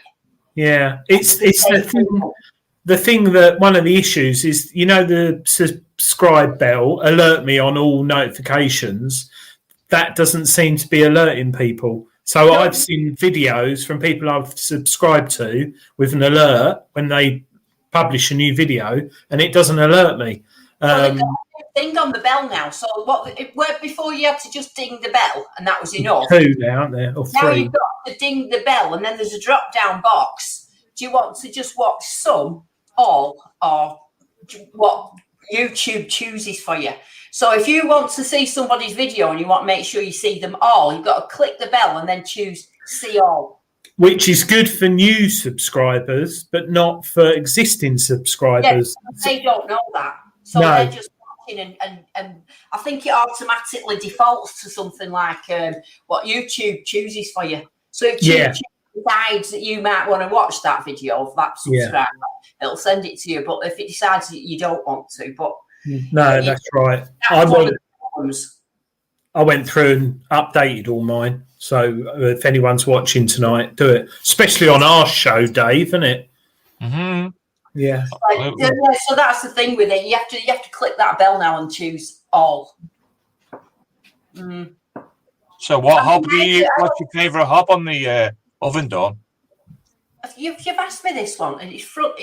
Yeah, it's the thing that one of the issues is, you know, the subscribe bell, alert me on all notifications. That doesn't seem to be alerting people. So I've seen videos from people I've subscribed to with an alert when they publish a new video, and it doesn't alert me. Well, they've got a thing on the bell now. So before you had to just ding the bell, and that was enough. 2 now, aren't there? Or Now 3. you've got to ding the bell, and then there's a drop-down box. Do you want to just watch some, all, or what YouTube chooses for you? So if you want to see somebody's video and you want to make sure you see them all, you've got to click the bell and then choose see all. Which is good for new subscribers, but not for existing subscribers. Yeah, they don't know that. So No. they're just watching, and I think it automatically defaults to something like what YouTube chooses for you. So if YouTube decides that you might want to watch that video of that subscriber, it'll send it to you. But if it decides that you don't want to, No, that's right. I went through and updated all mine. So if anyone's watching tonight, do it. Especially on our show, Dave, isn't it? Mm-hmm. Yeah. So that's the thing with it. You have to click that bell now and choose all. So what's your favourite hob on the oven, Dawn? You've asked me this one, and it's from.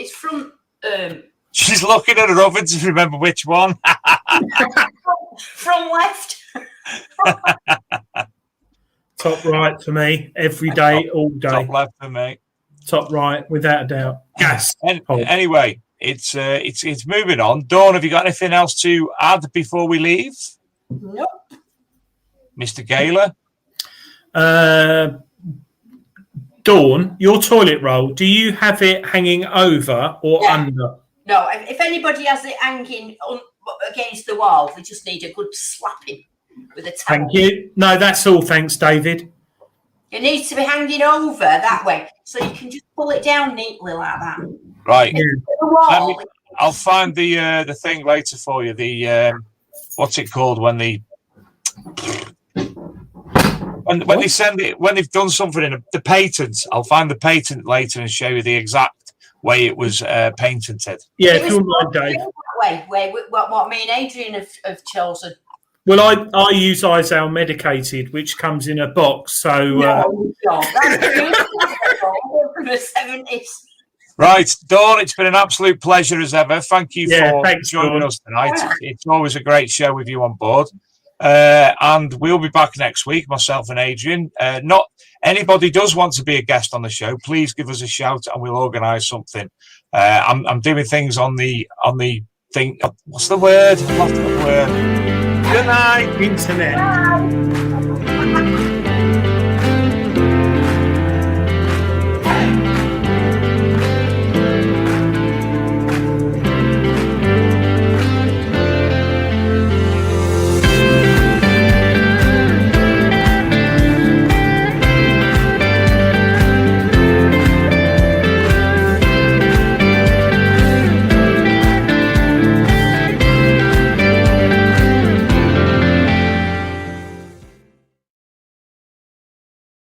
She's looking at her oven to remember which one. From left. Top right for me, every day, all day. Top left for me. Top right, without a doubt. Gas. Anyway, it's moving on. Dawn, have you got anything else to add before we leave? Nope. Mr. Gaylor? Dawn, your toilet roll, do you have it hanging over or under? No, if anybody has it hanging against the wall, we just need a good slapping with a towel. Thank you. No, that's all. Thanks, David. It needs to be hanging over that way, so you can just pull it down neatly like that. Right. Yeah. I'll find the thing later for you. The what's it called when they send it when they've done something in the patent. I'll find the patent later and show you the exact way it was patented. Yeah, if you mind, Dave. That way, what me and Adrian have chosen. Well, I use Izal medicated, which comes in a box. So no, that's from the 70s. Right, Dawn, it's been an absolute pleasure as ever. Thank you for joining us tonight. It's always a great show with you on board. And we'll be back next week, myself and Adrian. Not anybody does want to be a guest on the show, please give us a shout and we'll organise something. I'm doing things on the thing. What's the word? I've lost the word. Good night. Internet. Bye.